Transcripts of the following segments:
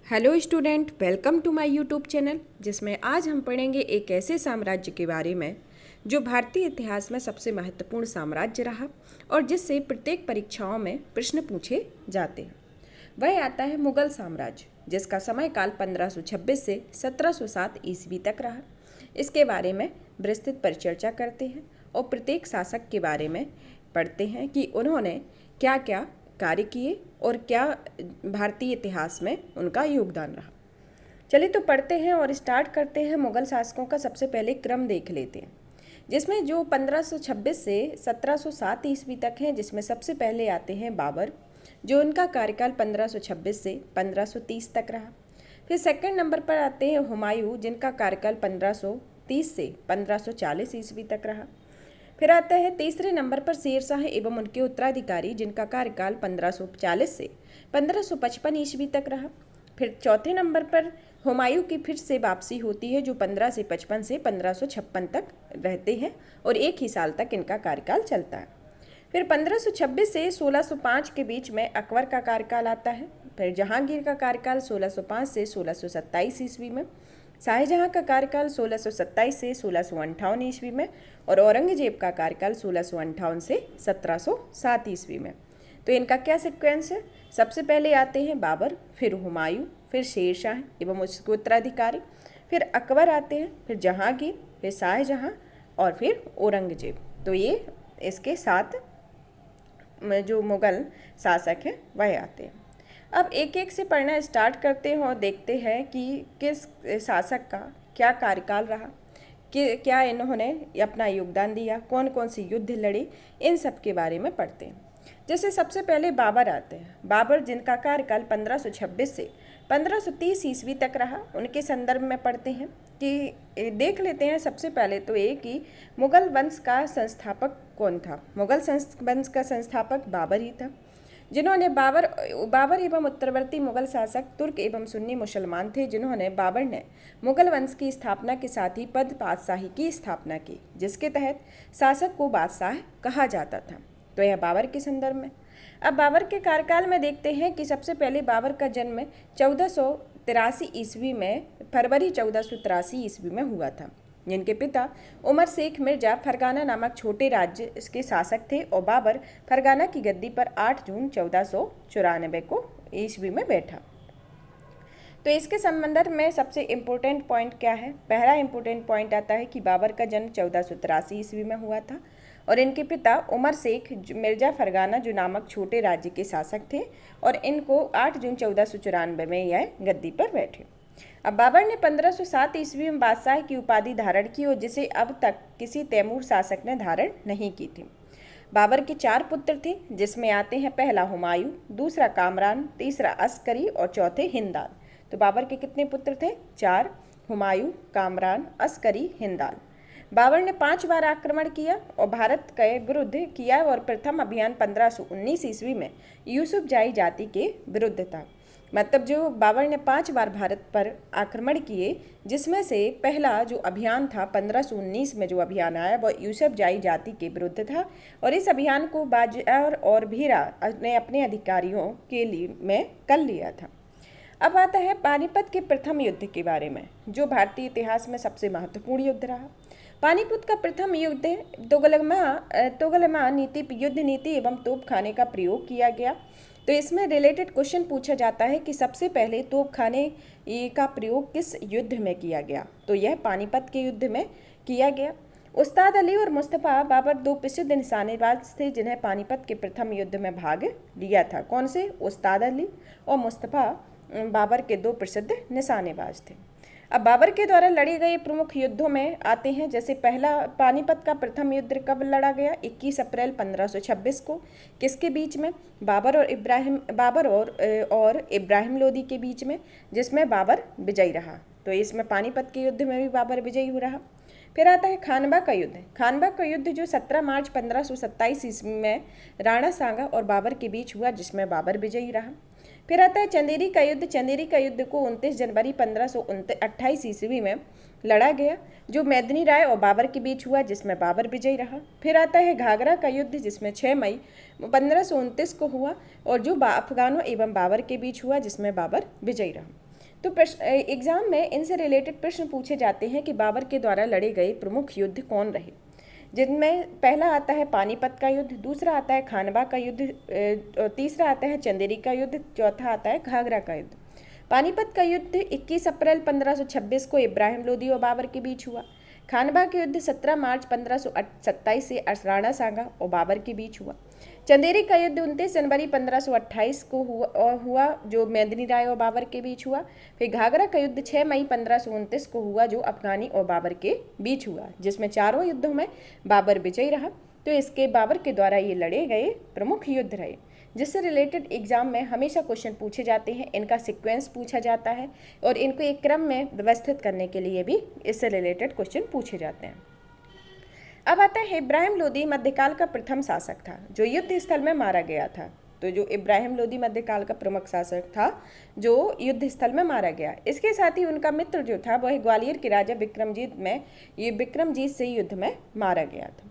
Hello student, welcome to my YouTube channel, जिसमें आज हम पढ़ेंगे एक ऐसे साम्राज्य के बारे में जो भारतीय इतिहास में सबसे महत्वपूर्ण साम्राज्य रहा और जिससे प्रत्येक परीक्षाओं में प्रश्न पूछे जाते हैं। वह आता है मुगल साम्राज्य, जिसका समयकाल 1526 से 1707 ईस्वी तक रहा। इसके बारे में विस्तृत परिचर्चा करते हैं और प्रत्येक शासक के बारे में पढ़ते हैं कि उन्होंने क्या क्या कार्य किए और क्या भारतीय इतिहास में उनका योगदान रहा। चलिए तो पढ़ते हैं और स्टार्ट करते हैं। मुगल शासकों का सबसे पहले क्रम देख लेते हैं, जिसमें जो 1526 से 1707 ईस्वी तक हैं, जिसमें सबसे पहले आते हैं बाबर, जो उनका कार्यकाल 1526 से 1530 तक रहा। फिर सेकंड नंबर पर आते हैं हुमायूं, जिनका कार्यकाल 1530 से 1540 ईस्वी तक रहा। फिर आता है तीसरे नंबर पर शेरशाह एवं उनके उत्तराधिकारी, जिनका कार्यकाल 1540 से 1555 ईस्वी तक रहा। फिर चौथे नंबर पर हुमायूं की फिर से वापसी होती है, जो 15 से 55 से 1556 तक रहते हैं और एक ही साल तक इनका कार्यकाल चलता है। फिर 1526 से 1605 के बीच में अकबर का कार्यकाल आता है। फिर जहांगीर का कार्यकाल 1605 से 1627 ईस्वी में, शाहजहां का कार्यकाल 1627 से 1658 ईस्वी में और औरंगजेब का कार्यकाल 1658 से 1707 ईस्वी में। तो इनका क्या सीक्वेंस है? सबसे पहले आते हैं बाबर, फिर हुमायूं, फिर शेरशाह एवं उसके उत्तराधिकारी, फिर अकबर आते हैं, फिर जहांगीर, फिर शाहजहां और फिर औरंगजेब। तो ये इसके साथ जो मुगल शासक हैं वह आते हैं। अब एक एक से पढ़ना स्टार्ट करते हैं और देखते हैं कि किस शासक का क्या कार्यकाल रहा, कि क्या इन्होंने अपना योगदान दिया, कौन कौन से युद्ध लड़े, इन सब के बारे में पढ़ते हैं। जैसे सबसे पहले बाबर आते हैं। बाबर, जिनका कार्यकाल 1526 से 1530 ईस्वी तक रहा, उनके संदर्भ में पढ़ते हैं कि देख लेते हैं सबसे पहले तो ये कि मुगल वंश का संस्थापक कौन था। मुगल वंश का संस्थापक बाबर ही था, जिन्होंने बाबर एवं उत्तरवर्ती मुगल शासक तुर्क एवं सुन्नी मुसलमान थे, जिन्होंने बाबर ने मुगल वंश की स्थापना के साथ ही पद बादशाही की स्थापना की, जिसके तहत शासक को बादशाह कहा जाता था। तो यह बाबर के संदर्भ में। अब बाबर के कार्यकाल में देखते हैं कि सबसे पहले बाबर का जन्म 1483 ईस्वी में, फरवरी 1483 ईस्वी में हुआ था, जिनके पिता उमर शेख मिर्जा फरगाना नामक छोटे राज्य के शासक थे और बाबर फरगाना की गद्दी पर 8 जून 1494 को ईस्वी में बैठा। तो इसके संबंध में सबसे इम्पोर्टेंट पॉइंट क्या है? पहला इम्पोर्टेंट पॉइंट आता है कि बाबर का जन्म 1483 ईस्वी में हुआ था और इनके पिता उमर शेख मिर्जा फरगाना जो नामक छोटे राज्य के शासक थे और इनको 8 जून 1494 में यह गद्दी पर बैठे। अब बाबर ने 1507 ईस्वी में बादशाह की उपाधि धारण की और जिसे अब तक किसी तैमूर शासक ने धारण नहीं की थी। बाबर के 4 पुत्र थे, जिसमें आते हैं पहला हुमायूं, दूसरा कामरान, तीसरा अस्करी और चौथे हिंदाल। तो बाबर के कितने पुत्र थे? 4। हुमायूं, कामरान, अस्करी, हिंदाल। बाबर ने 5 बार आक्रमण किया और भारत के विरुद्ध किया और प्रथम अभियान 1519 ईस्वी में यूसुफ जाई जाति के विरुद्ध था। मतलब जो बाबर ने 5 बार भारत पर आक्रमण किए, जिसमें से पहला जो अभियान था 1519 में जो अभियान आया वह यूसुफ जाई जाति के विरुद्ध था और इस अभियान को बाजार और भीरा ने अपने अधिकारियों के लिए में कर लिया था। अब आता है पानीपत के प्रथम युद्ध के बारे में, जो भारतीय इतिहास में सबसे महत्वपूर्ण युद्ध रहा। पानीपत का प्रथम युद्ध तोगलमा नीति, युद्ध नीति एवं तोपखाने का प्रयोग किया गया। तो इसमें रिलेटेड क्वेश्चन पूछा जाता है कि सबसे पहले तोपखाने का प्रयोग किस युद्ध में किया गया? तो यह पानीपत के युद्ध में किया गया। उस्ताद अली और मुस्तफ़ा बाबर 2 प्रसिद्ध निशानेबाज थे, जिन्हें पानीपत के प्रथम युद्ध में भाग लिया था। कौन से? उस्ताद अली और मुस्तफ़ा बाबर के 2 प्रसिद्ध निशानेबाज थे। अब बाबर के द्वारा लड़े गए प्रमुख युद्धों में आते हैं, जैसे पहला पानीपत का प्रथम युद्ध कब लड़ा गया? 21 अप्रैल 1526 को। किसके बीच में? बाबर और इब्राहिम लोदी के बीच में, जिसमें बाबर विजयी रहा। तो इसमें पानीपत के युद्ध में भी बाबर विजयी हो रहा। फिर आता है खानवा का युद्ध। खानवा का युद्ध जो 17 मार्च 1527 ईस्वी में राणा सांगा और बाबर के बीच हुआ, जिसमें बाबर विजयी रहा। फिर आता है चंदेरी का युद्ध। चंदेरी का युद्ध को 29 जनवरी 1528 ईस्वी में लड़ा गया, जो मैदनी राय और बाबर के बीच हुआ, जिसमें बाबर विजयी रहा। फिर आता है घाघरा का युद्ध, जिसमें 6 मई 1529 को हुआ और जो अफगानों एवं बाबर के बीच हुआ, जिसमें बाबर विजयी रहा। तो प्रश्न एग्जाम में इनसे रिलेटेड प्रश्न पूछे जाते हैं कि बाबर के द्वारा लड़े गए प्रमुख युद्ध कौन रहे, जिनमें पहला आता है पानीपत का युद्ध, दूसरा आता है खानवा का युद्ध, तीसरा आता है चंदेरी का युद्ध, चौथा आता है घाघरा का युद्ध। पानीपत का युद्ध 21 अप्रैल 1526 को इब्राहिम लोदी और बाबर के बीच हुआ। खानवा के युद्ध 17 मार्च 1527 से राणा सांगा और बाबर के बीच हुआ। चंदेरी का युद्ध 29 जनवरी 1528 को हुआ जो मेदिनी राय और बाबर के बीच हुआ। फिर घाघरा का युद्ध 6 मई 1529 को हुआ जो अफगानी और बाबर के बीच हुआ, जिसमें चारों युद्धों में बाबर विजयी रहा। तो इसके बाबर के द्वारा ये लड़े गए प्रमुख युद्ध रहे, जिससे रिलेटेड एग्जाम में हमेशा क्वेश्चन पूछे जाते हैं। इनका सीक्वेंस पूछा जाता है और इनको एक क्रम में व्यवस्थित करने के लिए भी इससे रिलेटेड क्वेश्चन पूछे जाते हैं। अब आता है इब्राहिम लोदी मध्यकाल का प्रथम शासक था जो युद्ध स्थल में मारा गया था। तो जो इब्राहिम लोदी मध्यकाल का प्रमुख शासक था जो युद्ध स्थल में मारा गया, इसके साथ ही उनका मित्र जो था वह ग्वालियर के राजा विक्रमजीत से युद्ध में मारा गया था।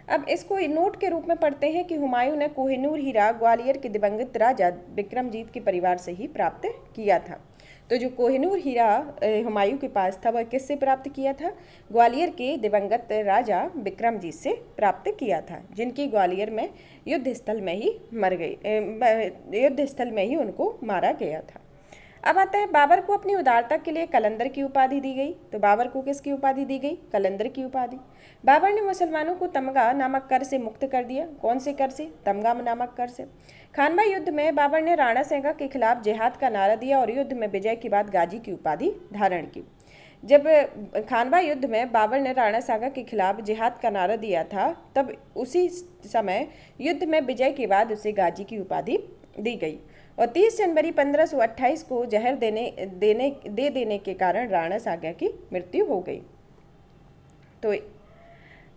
अब इसको नोट के रूप में पढ़ते हैं कि हुमायूं ने कोहिनूर हीरा ग्वालियर के दिवंगत राजा विक्रमजीत के परिवार से ही प्राप्त किया था। तो जो कोहिनूर हीरा हुमायूं के पास था वह किससे प्राप्त किया था? ग्वालियर के दिवंगत राजा विक्रमजीत से प्राप्त किया था, जिनकी ग्वालियर में युद्ध स्थल में ही उनको मारा गया था। अब आता है बाबर को अपनी उदारता के लिए कलंदर की उपाधि दी गई। तो बाबर को किसकी उपाधि दी गई? कलंदर की उपाधि। बाबर ने मुसलमानों को तमगा नामक कर से मुक्त कर दिया। कौन से कर से? तमगा नामक कर से। खानवा युद्ध में बाबर ने राणा सांगा के खिलाफ जिहाद का नारा दिया और युद्ध में विजय के बाद गाजी की उपाधि धारण की। जब खानवा युद्ध में बाबर ने राणा सांगा के खिलाफ जिहाद का नारा दिया था, तब उसी समय युद्ध में विजय के बाद उसे गाजी की उपाधि दी गई और 30 जनवरी 1528 को जहर दे देने के कारण राणा सांगा की मृत्यु हो गई। तो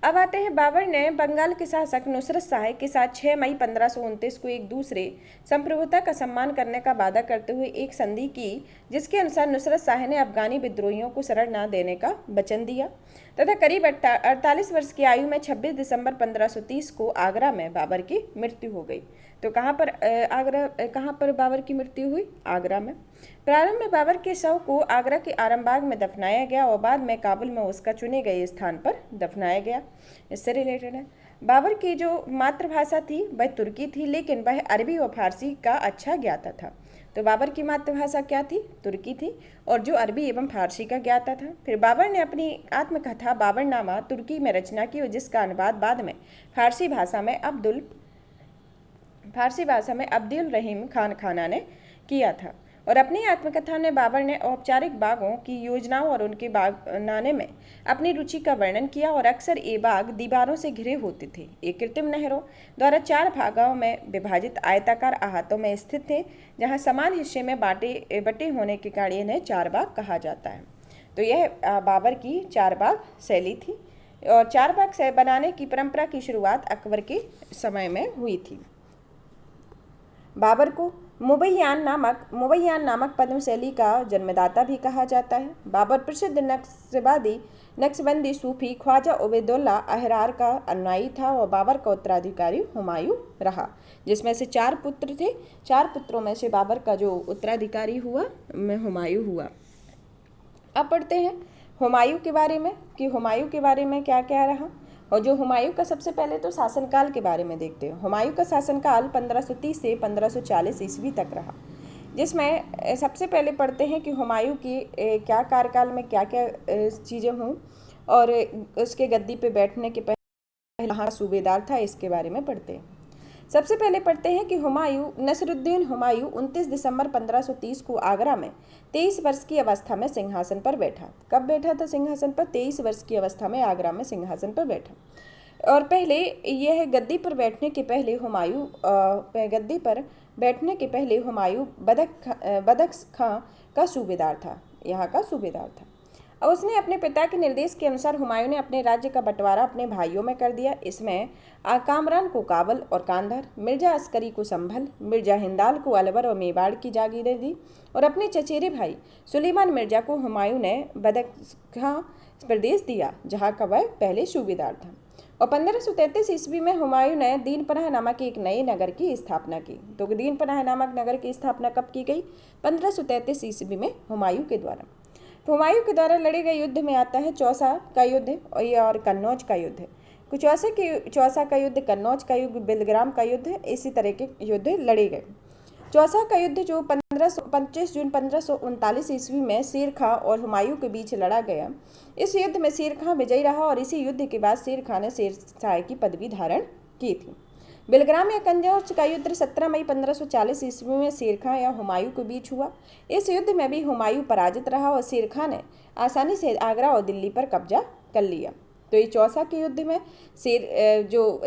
अब आते हैं बाबर ने बंगाल के शासक नुसरत शाह के साथ 6 मई 1529 को एक दूसरे संप्रभुता का सम्मान करने का वादा करते हुए एक संधि की, जिसके अनुसार नुसरत शाह ने अफगानी विद्रोहियों को शरण न देने का वचन दिया तथा करीब 48 वर्ष की आयु में 26 दिसंबर 1530 को आगरा में बाबर की मृत्यु हो गई। तो कहाँ पर बाबर की मृत्यु हुई? आगरा में। प्रारंभ में बाबर के शव को आगरा के आरामबाग में दफनाया गया और बाद में काबुल में उसका चुने गए स्थान पर दफनाया गया। इससे रिलेटेड है, बाबर की जो मातृभाषा थी वह तुर्की थी, लेकिन वह अरबी और फारसी का अच्छा ज्ञाता था। तो बाबर की मातृभाषा क्या थी? तुर्की थी और जो अरबी एवं फारसी का ज्ञाता था। फिर बाबर ने अपनी आत्मकथा बाबरनामा तुर्की में रचना की और जिसका अनुवाद बाद में फारसी भाषा में अब्दुल रहीम खाना ने किया था। और अपनी आत्मकथा में बाबर ने औपचारिक बागों की योजनाओं और उनके बाग बनाने में अपनी रुचि का वर्णन किया और अक्सर ये बाग दीवारों से घिरे होते थे। ये कृत्रिम नहरों द्वारा 4 भागों में विभाजित आयताकार अहातों में स्थित थे, जहाँ समान हिस्से में बटे होने के कारण इन्हें 4 बाग कहा जाता है। तो यह बाबर की 4 बाग शैली थी और 4 बाग बनाने की परंपरा की शुरुआत अकबर के समय में हुई थी। बाबर को मुबैयान नामक पद्म शैली का जन्मदाता भी कहा जाता है। बाबर प्रसिद्ध नक्शबंदी सूफी ख्वाजा उबैदुल्ला अहरार का अनुयायी था और बाबर का उत्तराधिकारी हुमायूं रहा, जिसमें से 4 पुत्र थे। 4 पुत्रों में से बाबर का जो उत्तराधिकारी हुआ हुमायूं हुआ। अब पढ़ते हैं हुमायूं के बारे में कि हुमायूं के बारे में क्या क्या रहा। और जो हुमायूं का सबसे पहले तो शासनकाल के बारे में देखते हैं। हुमायूं का शासनकाल 1530 से 1540 ईस्वी तक रहा, जिसमें सबसे पहले पढ़ते हैं कि हुमायूं की क्या कार्यकाल में क्या क्या चीज़ें हुई और उसके गद्दी पे बैठने के पहले कहाँ सूबेदार था, इसके बारे में पढ़ते हैं। सबसे पहले पढ़ते हैं कि नसरुद्दीन हुमायूं 29 दिसंबर 1530 को आगरा में 23 वर्ष की अवस्था में सिंहासन पर बैठा। कब बैठा था सिंहासन पर? 23 वर्ष की अवस्था में आगरा में सिंहासन पर बैठा। और पहले यह गद्दी पर बैठने के पहले हुमायूं बदख खां का सूबेदार था, यहाँ का सूबेदार था। और उसने अपने पिता के निर्देश के अनुसार हुमायूं ने अपने राज्य का बंटवारा अपने भाइयों में कर दिया। इसमें कामरान को काबल और कांधार, मिर्जा अस्करी को संभल, मिर्जा हिंदाल को अलवर और मेवाड़ की जागीरें दी और अपने चचेरे भाई सुलेमान मिर्जा को हुमायूं ने बदख्शां प्रदेश दिया, जहाँ का वह पहले सूबेदार था। और 1533 ईस्वी में हुमायूं ने दीनपनाह नामक एक नए नगर की स्थापना की। तो दीनपनाह नामक नगर की स्थापना कब की गई? 1533 ईस्वी में हुमायूं के द्वारा। तो हुमायूं के द्वारा लड़े गए युद्ध में आता है चौसा का युद्ध और कन्नौज का युद्ध। चौसा का युद्ध, कन्नौज का युद्ध, बिलग्राम का युद्ध, इसी तरह के युद्ध लड़े गए। चौसा का युद्ध जो 25 जून 1539 ईस्वी में शेर खां और हुमायूं के बीच लड़ा गया, इस युद्ध में शेर खां विजयी रहा और इसी युद्ध के बाद शेर खां ने शेरशाह की पदवी धारण की थी। बिलग्राम या कन्नौज का युद्ध 17 मई 1540 ईस्वी में शेर खां या हुमायूं के बीच हुआ। इस युद्ध में भी हुमायूं पराजित रहा और शेर खां ने आसानी से आगरा और दिल्ली पर कब्जा कर लिया। तो ये चौसा के युद्ध में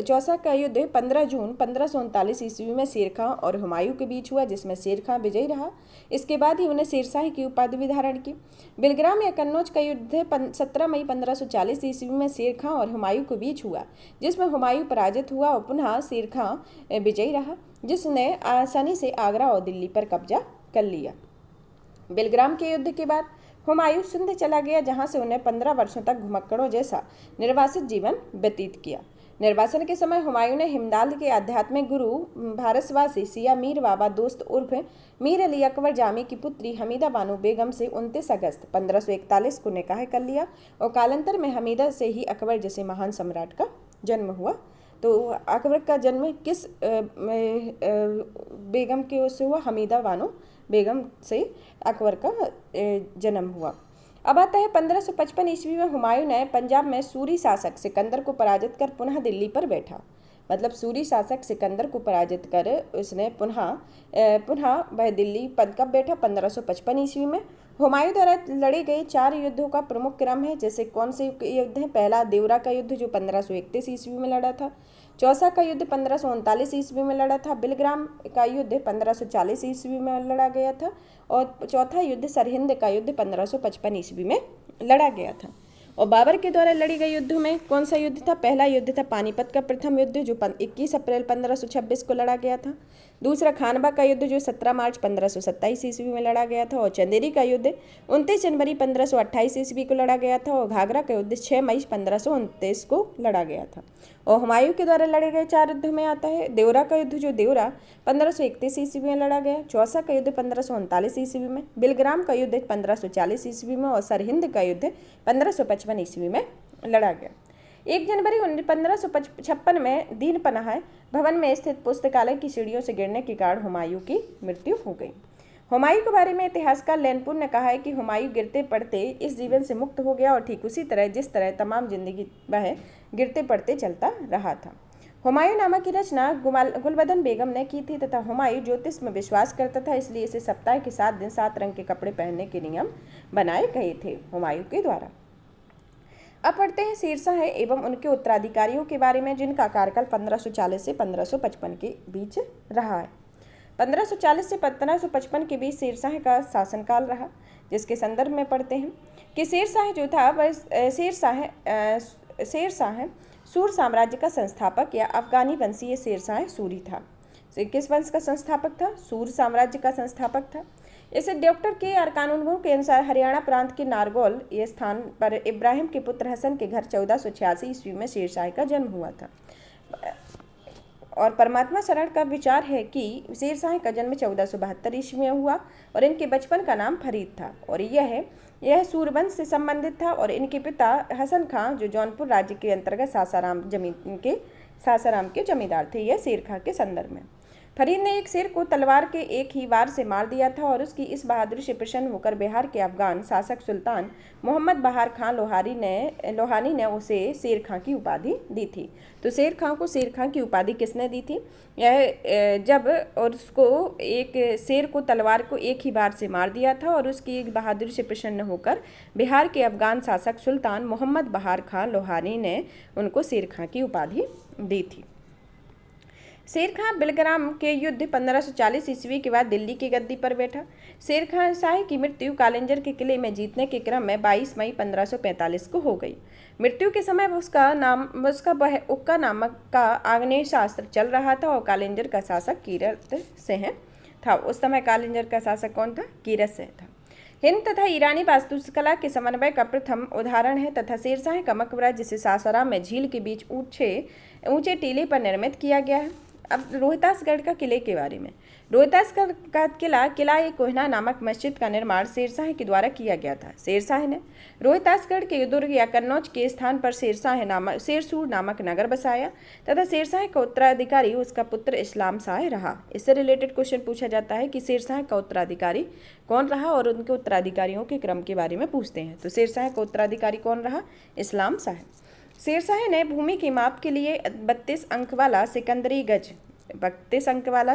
चौसा का युद्ध 15 जून 1539 ईस्वी में शेर खां और हुमायूं के बीच हुआ, जिसमें शेर खां विजयी रहा। इसके बाद ही उन्हें शेरशाह की उपाधि धारण की। बिलग्राम या कन्नौज का युद्ध 17 मई 1540 ईस्वी में शेर खां और हुमायूं के बीच हुआ, जिसमें हुमायूं पराजित हुआ और पुनः शेर खां विजयी रहा, जिसने आसानी से आगरा और दिल्ली पर कब्जा कर लिया। बिलग्राम के युद्ध के बाद हुमायूं सिंध चला गया, जहां से उन्हें 15 वर्षों तक घुमक्कड़ों जैसा निर्वासित जीवन व्यतीत किया। निर्वासन के समय हुमायूं ने हिमदाल के आध्यात्मिक गुरु भारसवासी सिया मीर बाबा दोस्त उर्फ मीर अली अकबर जामी की पुत्री हमीदा बानो बेगम से 29 अगस्त 1541 को निकाह कर लिया और कालांतर में हमीदा से ही अकबर जैसे महान सम्राट का जन्म हुआ। तो अकबर का जन्म किस बेगम के उससे हुआ? हमीदा बानो बेगम से अकबर का जन्म हुआ। अब आता है 1555 ईस्वी में हुमायूं ने पंजाब में सूरी शासक सिकंदर को पराजित कर पुनः दिल्ली पर बैठा। मतलब सूरी शासक सिकंदर को पराजित कर उसने पुनः वह दिल्ली पर कब बैठा? 1555 ईस्वी में। हुमायूं द्वारा लड़े गए 4 युद्धों का प्रमुख क्रम है। जैसे कौन से युद्ध हैं? पहला देवरा का युद्ध जो 1531 ईस्वी में लड़ा था। चौसा का युद्ध 1539 ईस्वी में लड़ा था। बिलग्राम का युद्ध 1540 ईस्वी में लड़ा गया था और चौथा युद्ध सरहिंद का युद्ध 1555 ईस्वी में लड़ा गया था। और बाबर के द्वारा लड़ी गई युद्धों में कौन सा युद्ध था? पहला युद्ध था पानीपत का प्रथम युद्ध जो 21 अप्रैल 1526 को लड़ा गया था। दूसरा खानवा का युद्ध जो 17 मार्च 1527 ईस्वी में लड़ा गया था और चंदेरी का युद्ध 29 जनवरी 1528 ईस्वी को लड़ा गया था और घाघरा का युद्ध 6 मई 1529 को लड़ा गया था। और हुमायूं के द्वारा लड़े गए 4 युद्ध में आता है देवरा का युद्ध जो देवरा 1531 ईस्वी में लड़ा गया, चौसा का युद्ध 1539 ईस्वी में, बिलग्राम का युद्ध 1540 ईस्वी में और सरहिंद का युद्ध 1555 ईस्वी में लड़ा गया। 1 जनवरी 1556 में दीनपनाह भवन में स्थित पुस्तकालय की सीढ़ियों से गिरने के कारण हुमायूं की मृत्यु हो गई। हुमायूं के बारे में इतिहासकार लैनपुर ने कहा है कि हुमायूं गिरते पड़ते इस जीवन से मुक्त हो गया और ठीक उसी तरह जिस तरह तमाम जिंदगी वह गिरते पड़ते चलता रहा था। हुमायूं नामा की रचना गुलबदन बेगम ने की थी तथा हुमायूं ज्योतिष में विश्वास करता था, इसलिए इसे सप्ताह के 7 दिन 7 रंग के कपड़े पहनने के नियम बनाए गए थे हुमायूं के द्वारा। अब पढ़ते हैं शेरशाह एवं उनके उत्तराधिकारियों के बारे में, जिनका कार्यकाल 1540 से 1555 के बीच रहा है। 1540 से 1555 के बीच शेरशाह का शासनकाल रहा, जिसके संदर्भ में पढ़ते हैं कि शेरशाह जो था वह शेरशाह सूर साम्राज्य का संस्थापक या अफगानी वंशीय शेरशाह सूरी था। किस वंश का संस्थापक था? सूर साम्राज्य का संस्थापक था। इसे डॉक्टर के अरकानुल्लाह के अनुसार हरियाणा प्रांत के नारगौल ये स्थान पर इब्राहिम के पुत्र हसन के घर 1486 ईस्वी में शेरशाह का जन्म हुआ था। और परमात्मा शरण का विचार है कि शेरशाह का जन्म 1472 ईस्वी में हुआ और इनके बचपन का नाम फरीद था और यह सूरवंश से संबंधित था और इनके पिता हसन खां जो जौनपुर राज्य के अंतर्गत सासाराम के जमींदार थे। यह शेर खां के संदर्भ में। फरीद ने एक शेर को तलवार के एक ही वार से मार दिया था और उसकी इस बहादुरी से प्रसन्न होकर बिहार के अफगान शासक सुल्तान मोहम्मद बहार खां लोहानी ने उसे शेर खां की उपाधि दी थी। तो शेर खां को शेर खां की उपाधि किसने दी थी? यह जब और उसको एक शेर को तलवार को एक ही बार से मार दिया था और उसकी एक बहादुरी से प्रसन्न होकर बिहार के अफगान शासक सुल्तान मोहम्मद बहार खां लोहानी ने उनको शेर खां की उपाधि दी थी। शेर खां बिलग्राम के युद्ध 1540 ईस्वी के बाद दिल्ली की गद्दी पर बैठा। शेर खां शाह की मृत्यु कालिंजर के किले में जीतने के क्रम में 22 मई 1545 को हो गई। मृत्यु के समय उसका उक्का नामक का आग्नेय शास्त्र चल रहा था और कालिंजर का शासक कीरत सिंह था। उस समय कालिंजर का शासक कौन था? कीरत सिंह था। हिंद तथा ईरानी वास्तुकला के समन्वय का प्रथम उदाहरण है तथा शेरशाह का मकबरा, जिसे सासाराम में झील के बीच ऊंचे टीले पर निर्मित किया गया है। अब रोहतासगढ़ का किले के बारे में। रोहतासगढ़ का किला एक कोहिना नामक मस्जिद का निर्माण शेरशाह के द्वारा किया गया था। शेरशाह ने रोहतासगढ़ के दुर्ग या कन्नौज के स्थान पर शेरसूर नामक नगर बसाया तथा शेरशाह का उत्तराधिकारी उसका पुत्र इस्लाम शाह रहा। इससे रिलेटेड क्वेश्चन पूछा जाता है कि शेरशाह का उत्तराधिकारी कौन रहा और उनके उत्तराधिकारियों के क्रम के बारे में पूछते हैं। तो शेरशाह का उत्तराधिकारी कौन रहा? इस्लाम शाह। शेरशाह ने भूमि के माप के लिए 32 अंक वाला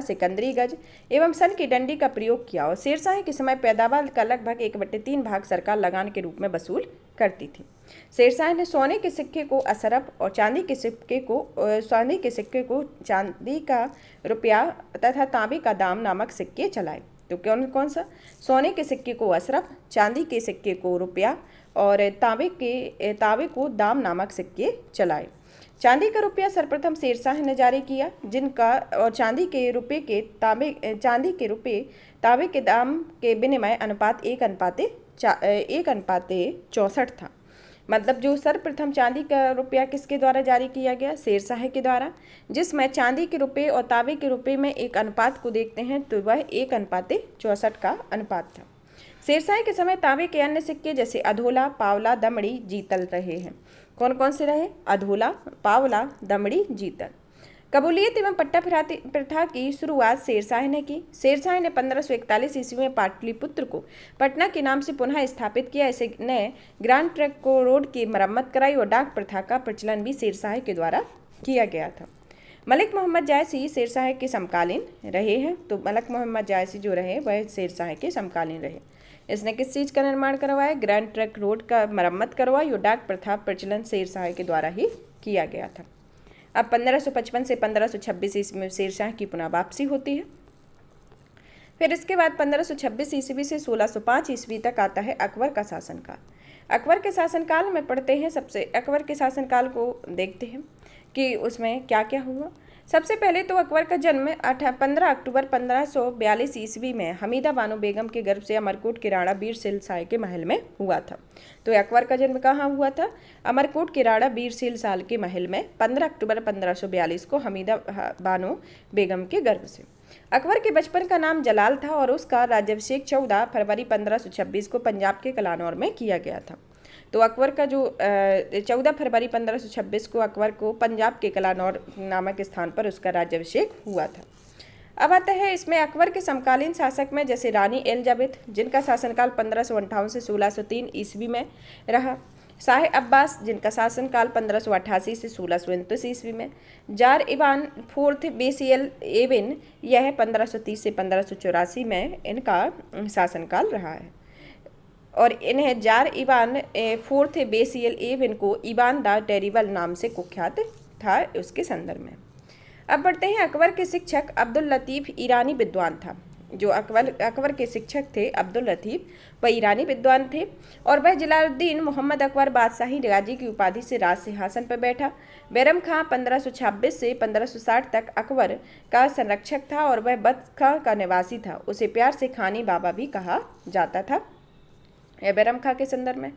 सिकंदरी गज एवं सन की डंडी का प्रयोग किया और शेरशाह के समय पैदावार का लगभग 1/3 भाग सरकार लगान के रूप में वसूल करती थी। शेरशाह ने सोने के सिक्के को असरफ और चांदी के सिक्के को चांदी का रुपया तथा तांबे का दाम नामक सिक्के चलाए। तो कौन सा? सोने के सिक्के को असरफ, चांदी के सिक्के को रुपया और तांबे को दाम नामक सिक्के चलाए। चांदी का रुपया सर्वप्रथम शेरशाह ने जारी किया, जिनका और चांदी के रुपये तांबे के दाम के विनिमय अनुपात 1:64 था। मतलब जो सर्वप्रथम चांदी का रुपया किसके द्वारा जारी किया गया? शेरशाह के द्वारा, जिसमें चांदी के रुपये और तांबे के रुपये में एक अनुपात को देखते हैं तो वह 1:64 का अनुपात था। शेरशाह के समय तांबे के अन्य सिक्के जैसे अधोला, पावला, दमड़ी, जीतल रहे हैं। कौन कौन से रहे? अधोला, पावला, दमड़ी, जीतल। कबूलियत एवं पट्टा प्रथा की शुरुआत शेरशाह ने की। शेरशाह ने 1541 ईस्वी में पाटलिपुत्र को पटना के नाम से पुनः स्थापित किया। इसे ने ग्रांड ट्रंक रोड की मरम्मत कराई और डाक प्रथा का प्रचलन भी शेरशाह के द्वारा किया गया था। मलिक मोहम्मद जायसी शेरशाह के समकालीन रहे हैं। तो मलिक मोहम्मद जायसी जो रहे वह शेरशाह के समकालीन रहे। इसने किस चीज़ का निर्माण करवाया? ग्रैंड ट्रंक रोड का मरम्मत करवाई और डाक प्रथा प्रचलन शेरशाह के द्वारा ही किया गया था। अब 1555 से 1526 ईस्वी में शेरशाह की पुनः वापसी होती है। फिर इसके बाद 1526 ईस्वी से 1605 ईस्वी तक आता है अकबर का शासनकाल। अकबर के शासनकाल में पढ़ते हैं। अकबर के शासनकाल को देखते हैं कि उसमें क्या क्या हुआ। सबसे पहले तो अकबर का जन्म 15 अक्टूबर 1542 ईस्वी में हमीदा बानो बेगम के गर्भ से अमरकोट के राणा वीर सिंह शाह के महल में हुआ था। तो अकबर का जन्म कहाँ हुआ था? अमरकोट के राणा वीर सिंह शाह के महल में 15 अक्टूबर 1542 को हमीदा बानो बेगम के गर्भ से। अकबर के बचपन का नाम जलाल था और उसका राज्याभिषेक 14 फरवरी 1526 को पंजाब के कलानौर में किया गया था। तो अकबर का जो 14 फरवरी 1526 को अकबर को पंजाब के कलानौर नामक स्थान पर उसका राज्याभिषेक हुआ था। अब आता है इसमें अकबर के समकालीन शासक में जैसे रानी एलिजाबेथ, जिनका शासनकाल 1558 से 1603 ईस्वी में रहा। शाह अब्बास, जिनका शासनकाल 1588 से 1629 ईस्वी में। जार इवान फोर्थ बेसियल एविन, यह 1530 से 1584 में इनका शासनकाल रहा है और इन्हें जार इवान फोर्थ बेसियल एविन को इवान द टेरिबल नाम से कुख्यात था उसके संदर्भ में। अब बढ़ते हैं अकबर के शिक्षक अब्दुल लतीफ़ ईरानी विद्वान था। जो अकबर के शिक्षक थे अब्दुल लतीफ़, वह ईरानी विद्वान थे और वह जलालुद्दीन मोहम्मद अकबर बादशाही गाजी की उपाधि से राज सिंहासन पर बैठा। बैरम खां 1526 से 1560 तक अकबर का संरक्षक था और वह बद खां का निवासी था। उसे प्यार से खानी बाबा भी कहा जाता था। बैरम खां के संदर्भ में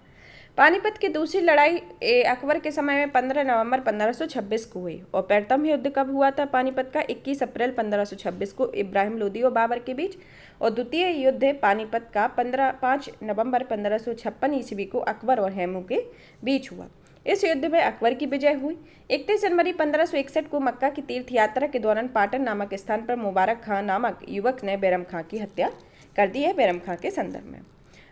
पानीपत की दूसरी लड़ाई अकबर के समय में 15 नवंबर 1526 को हुई और प्रथम युद्ध कब हुआ था पानीपत का? 21 अप्रैल 1526 को इब्राहिम लोदी और बाबर के बीच और द्वितीय युद्ध पानीपत का 5 नवंबर 1556 ईस्वी को अकबर और हैमू के बीच हुआ। इस युद्ध में अकबर की विजय हुई। 31 जनवरी 1561 को मक्का की तीर्थ यात्रा के दौरान पाटन नामक स्थान पर मुबारक खां नामक युवक ने बैरम खां की हत्या कर दी है। बैरम खां के संदर्भ में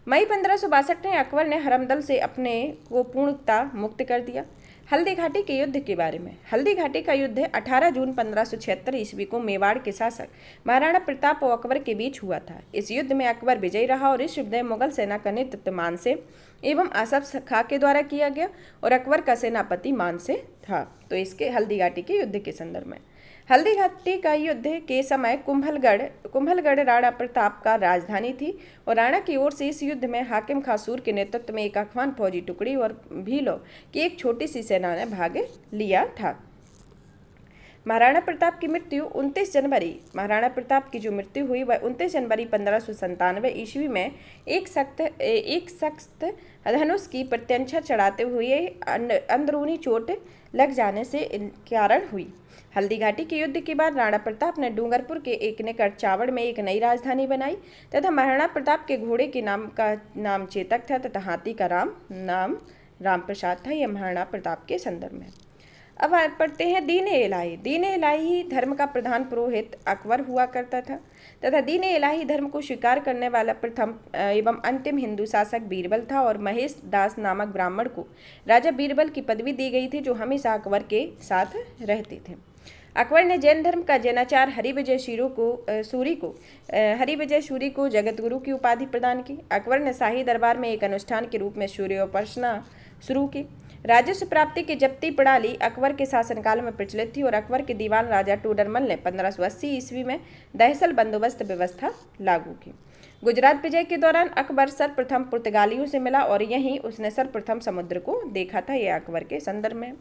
मई 1562 में अकबर ने हरमदल से अपने को पूर्णतः मुक्त कर दिया। हल्दी घाटी के युद्ध के बारे में। हल्दी घाटी का युद्ध 18 जून 1576 ईस्वी को मेवाड़ के शासक महाराणा प्रताप और अकबर के बीच हुआ था। इस युद्ध में अकबर विजयी रहा और इस युद्ध में मुगल सेना का नेतृत्व मान से एवं आसफ खां के द्वारा किया गया और अकबर का सेनापति मान से था। तो इसके हल्दी घाटी के युद्ध के संदर्भ में हल्दी घाटी का युद्ध के समय कुंभलगढ़ राणा प्रताप का राजधानी थी और राणा की ओर से इस युद्ध में हाकिम खासूर के नेतृत्व में एक अफगान फौजी टुकड़ी और भीलों की एक छोटी सी सेना ने भाग लिया था। महाराणा प्रताप की मृत्यु 29 जनवरी महाराणा प्रताप की जो मृत्यु हुई वह 29 जनवरी 1597 ईस्वी में एक सख्त धनुष की प्रत्यंचा चढ़ाते हुए अंदरूनी चोट लग जाने से कारण हुई। हल्दी घाटी के युद्ध के बाद राणा प्रताप ने डूंगरपुर के एक निकट चावड़ में एक नई राजधानी बनाई तथा महाराणा प्रताप के घोड़े के नाम चेतक था तथा हाथी का नाम राम प्रसाद था। यह महाराणा प्रताप के संदर्भ में। अब पढ़ते हैं दीन इलाही। दीन इलाही धर्म का प्रधान पुरोहित अकबर हुआ करता था तथा दीन इलाही धर्म को स्वीकार करने वाला प्रथम एवं अंतिम हिंदू शासक बीरबल था और महेश दास नामक ब्राह्मण को राजा बीरबल की पदवी दी गई थी जो हमेशा अकबर के साथ रहते थे। अकबर ने जैन धर्म का जैनाचार्य हरिविजय सूरी को जगत गुरु की उपाधि प्रदान की। अकबर ने शाही दरबार में एक अनुष्ठान के रूप में सूर्योपासना शुरू की। राजस्व प्राप्ति की जब्ती प्रणाली अकबर के शासनकाल में प्रचलित थी और अकबर के दीवान राजा टोडरमल ने 1580 ईस्वी में दहशल बंदोबस्त व्यवस्था लागू की। गुजरात विजय के दौरान अकबर सर्वप्रथम पुर्तगालियों से मिला और यहीं उसने सर्वप्रथम समुद्र को देखा था। यह अकबर के संदर्भ में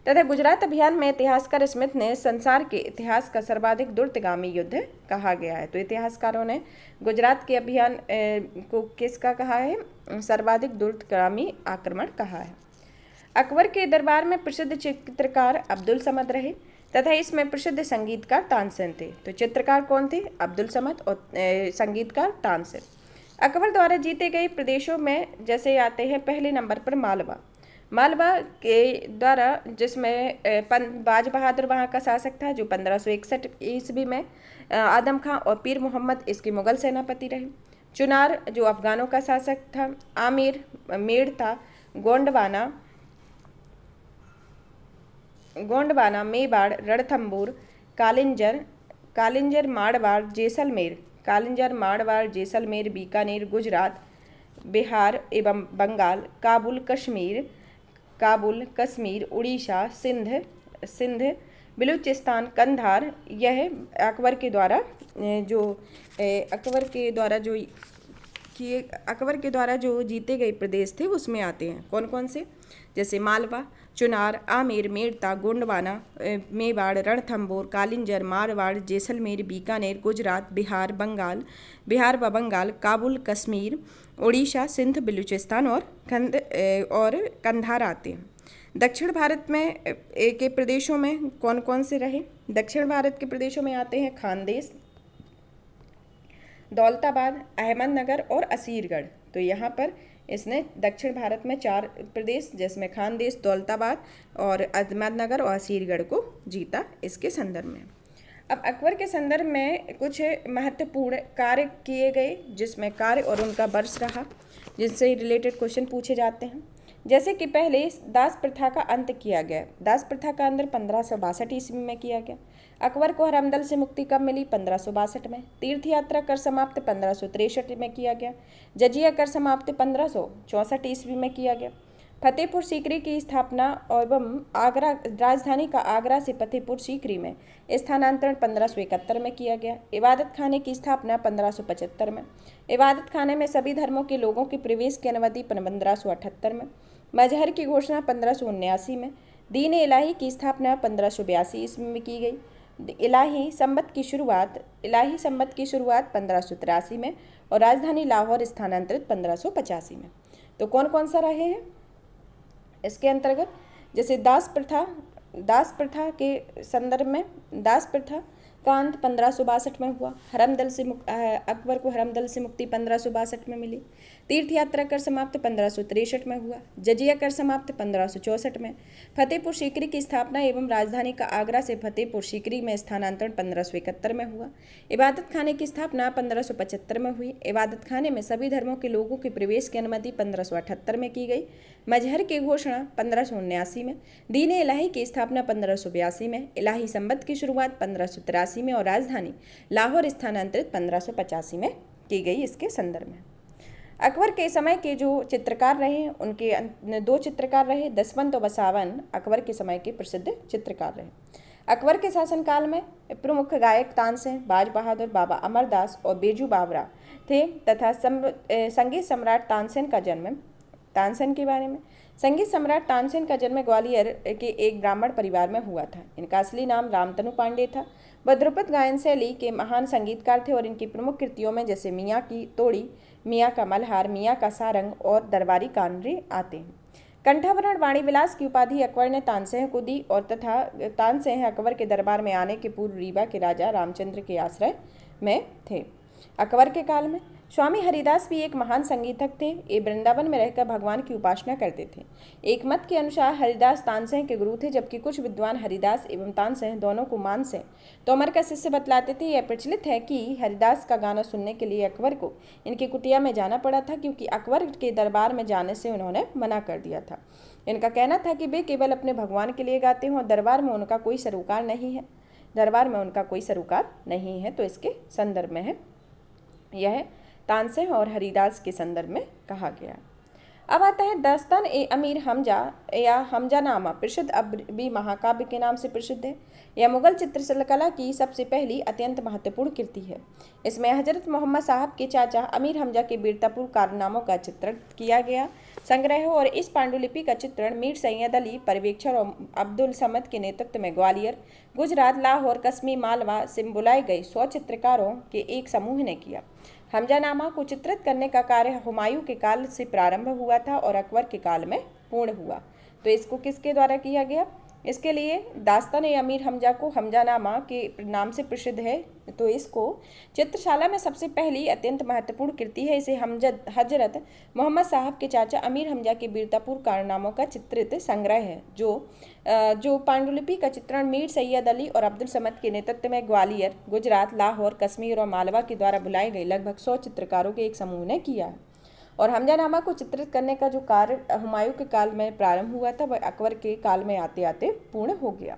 तथा गुजरात अभियान में इतिहासकार स्मिथ ने संसार के इतिहास का सर्वाधिक दूरगामी युद्ध कहा गया है। तो इतिहासकारों ने गुजरात के अभियान को किसका कहा है? सर्वाधिक दूरगामी आक्रमण कहा है। अकबर के दरबार में प्रसिद्ध चित्रकार अब्दुल समद रहे तथा इसमें प्रसिद्ध संगीतकार तानसेन थे। तो चित्रकार कौन थे? अब्दुल समद और संगीतकार तानसेन। अकबर द्वारा जीते गए प्रदेशों में जैसे आते हैं पहले नंबर पर मालवा के द्वारा, जिसमें बाज बहादुर वहाँ का शासक था जो 1561 ईस्वी में आदम खां और पीर मोहम्मद इसके मुगल सेनापति रहे। चुनार जो अफगानों का शासक था। आमिर मेड़ता गोंडवाना मेवाड़ रणथंबोर कालिंजर मारवाड़ जैसलमेर बीकानेर गुजरात बिहार एवं बंगाल काबुल कश्मीर उड़ीसा सिंध बलूचिस्तान कंधार। यह अकबर के द्वारा जो जीते गए प्रदेश थे उसमें आते हैं। कौन कौन से? जैसे मालवा, चुनार, आमेर, मेड़ता, गोंडवाना, मेवाड़, रणथंबोर, कालिंजर, मारवाड़, जैसलमेर, बीकानेर, गुजरात, बिहार व बंगाल, काबुल, कश्मीर, उड़ीसा, सिंध, बलूचिस्तान और कंधार आते हैं। दक्षिण भारत में के प्रदेशों में कौन कौन से रहे? दक्षिण भारत के प्रदेशों में आते हैं खानदेश, दौलताबाद, अहमदनगर और असीरगढ़। तो यहाँ पर इसने दक्षिण भारत में 4 प्रदेश जिसमें खानदेश, दौलताबाद और अहमदनगर और असीरगढ़ को जीता इसके संदर्भ में। अब अकबर के संदर्भ में कुछ महत्वपूर्ण कार्य किए गए जिसमें कार्य और उनका वर्ष रहा, जिससे रिलेटेड क्वेश्चन पूछे जाते हैं। जैसे कि पहले दास प्रथा का अंत किया गया। दास प्रथा का अंत 1562 ईस्वी में किया गया। अकबर को हरमदल से मुक्ति कब मिली? 1562 में। तीर्थ यात्रा कर समाप्त 1563 में किया गया। जजिया कर समाप्त 1564 ईस्वी में किया गया। फतेहपुर सीकरी की स्थापना एवं आगरा राजधानी का आगरा से फतेहपुर सीकरी में स्थानांतरण 1571 में किया गया। इबादत खाने की स्थापना 1575 में। इबादत खाने में सभी धर्मों के लोगों के प्रवेश की अनुमति 1578 में। मजहर की घोषणा 1579 में। दीन इलाही की स्थापना 1582 ईस्वी में की गई। इलाही संबत की शुरुआत 1583 में और राजधानी लाहौर स्थानांतरित 1585 में। तो कौन कौन सा रहे हैं इसके अंतर्गत? जैसे दास प्रथा के संदर्भ में दास प्रथा का अंत 1562 में हुआ। अकबर को हरमदल से मुक्ति 1562 में मिली। तीर्थ यात्रा कर समाप्त 1563 में हुआ। जजिया कर समाप्त 1564 में। फतेहपुर सीकरी की स्थापना एवं राजधानी का आगरा से फतेहपुर सीकरी में स्थानांतरण 1571 में हुआ। इबादत खाने की स्थापना 1575 में हुई। इबादत खाने में सभी धर्मों के लोगों के प्रवेश की अनुमति 1578 में की गई। मजहर की घोषणा 1579 में। दीन इलाही की स्थापना 1582 में। इलाही संबत की शुरुआत 1583 में और राजधानी लाहौर स्थानांतरित 1585 में की गई इसके संदर्भ में। अकबर के समय के जो चित्रकार रहे उनके 2 चित्रकार रहे। दसवंत और वसावन अकबर के समय के प्रसिद्ध चित्रकार रहे। अकबर के शासनकाल में प्रमुख गायक तानसेन, बाज बहादुर, बाबा अमरदास और बेजू बावरा थे तथा संगीत सम्राट तानसेन के बारे में संगीत सम्राट तानसेन का जन्म ग्वालियर के एक ब्राह्मण परिवार में हुआ था। इनका असली नाम रामतनु पांडे था। वह ध्रुपद गायन शैली के महान संगीतकार थे और इनकी प्रमुख कृतियों में जैसे मियाँ की तोड़ी, मियाँ का मल्हार, मियाँ का सारंग और दरबारी कानरे आते हैं। कंठाभरण वाणी विलास की उपाधि अकबर ने तानसेन को दी और तथा तानसेन अकबर के दरबार में आने के पूर्व रीवा के राजा रामचंद्र के आश्रय में थे। अकबर के काल में स्वामी हरिदास भी एक महान संगीतज्ञ थे। ये वृंदावन में रहकर भगवान की उपासना करते थे। एक मत के अनुसार हरिदास तानसेन के गुरु थे, जबकि कुछ विद्वान हरिदास एवं तानसेन दोनों को मानसेन तोमर का शिष्य बतलाते थे। यह प्रचलित है कि हरिदास का गाना सुनने के लिए अकबर को इनकी कुटिया में जाना पड़ा था, क्योंकि अकबर के दरबार में जाने से उन्होंने मना कर दिया था। इनका कहना था कि वे केवल अपने भगवान के लिए गाते हैं और दरबार में उनका कोई सरोकार नहीं है। तो इसके संदर्भ में है, यह तानसेन और हरिदास के संदर्भ में कहा गया। अब आता है दास्तान ए अमीर हमजा या हमजानामा, प्रसिद्ध अरबी महाकाव्य के नाम से प्रसिद्ध है। यह मुगल चित्रकला की सबसे पहली अत्यंत महत्वपूर्ण कृति है। इसमें हजरत मोहम्मद साहब के चाचा अमीर हमजा के वीरतापूर्ण कारनामों का चित्रण किया गया संग्रह और इस पांडुलिपि का चित्रण मीर सैयद अली पर्यवेक्षण और अब्दुल समद के नेतृत्व में ग्वालियर, गुजरात, लाहौर, कश्मीर, मालवा से बुलाए गए 100 चित्रकारों के एक समूह ने किया। हमजानामा को चित्रित करने का कार्य हुमायूं के काल से प्रारंभ हुआ था और अकबर के काल में पूर्ण हुआ। तो इसको किसके द्वारा किया गया? इसके लिए दास्तान ए अमीर हमजा को हमजानामा के नाम से प्रसिद्ध है। तो इसको चित्रशाला में सबसे पहली अत्यंत महत्वपूर्ण कृति है। इसे हजरत मोहम्मद साहब के चाचा अमीर हमजा के वीरतापूर्ण कारनामों का चित्रित संग्रह है, जो पांडुलिपि का चित्रण मीर सैयद अली और अब्दुल समद के नेतृत्व में ग्वालियर, गुजरात, लाहौर, कश्मीर और मालवा के द्वारा बुलाए गए लगभग 100 चित्रकारों के एक समूह ने किया है। और हमजानामा को चित्रित करने का जो कार्य हुमायूं के काल में प्रारंभ हुआ था, वह अकबर के काल में आते आते पूर्ण हो गया।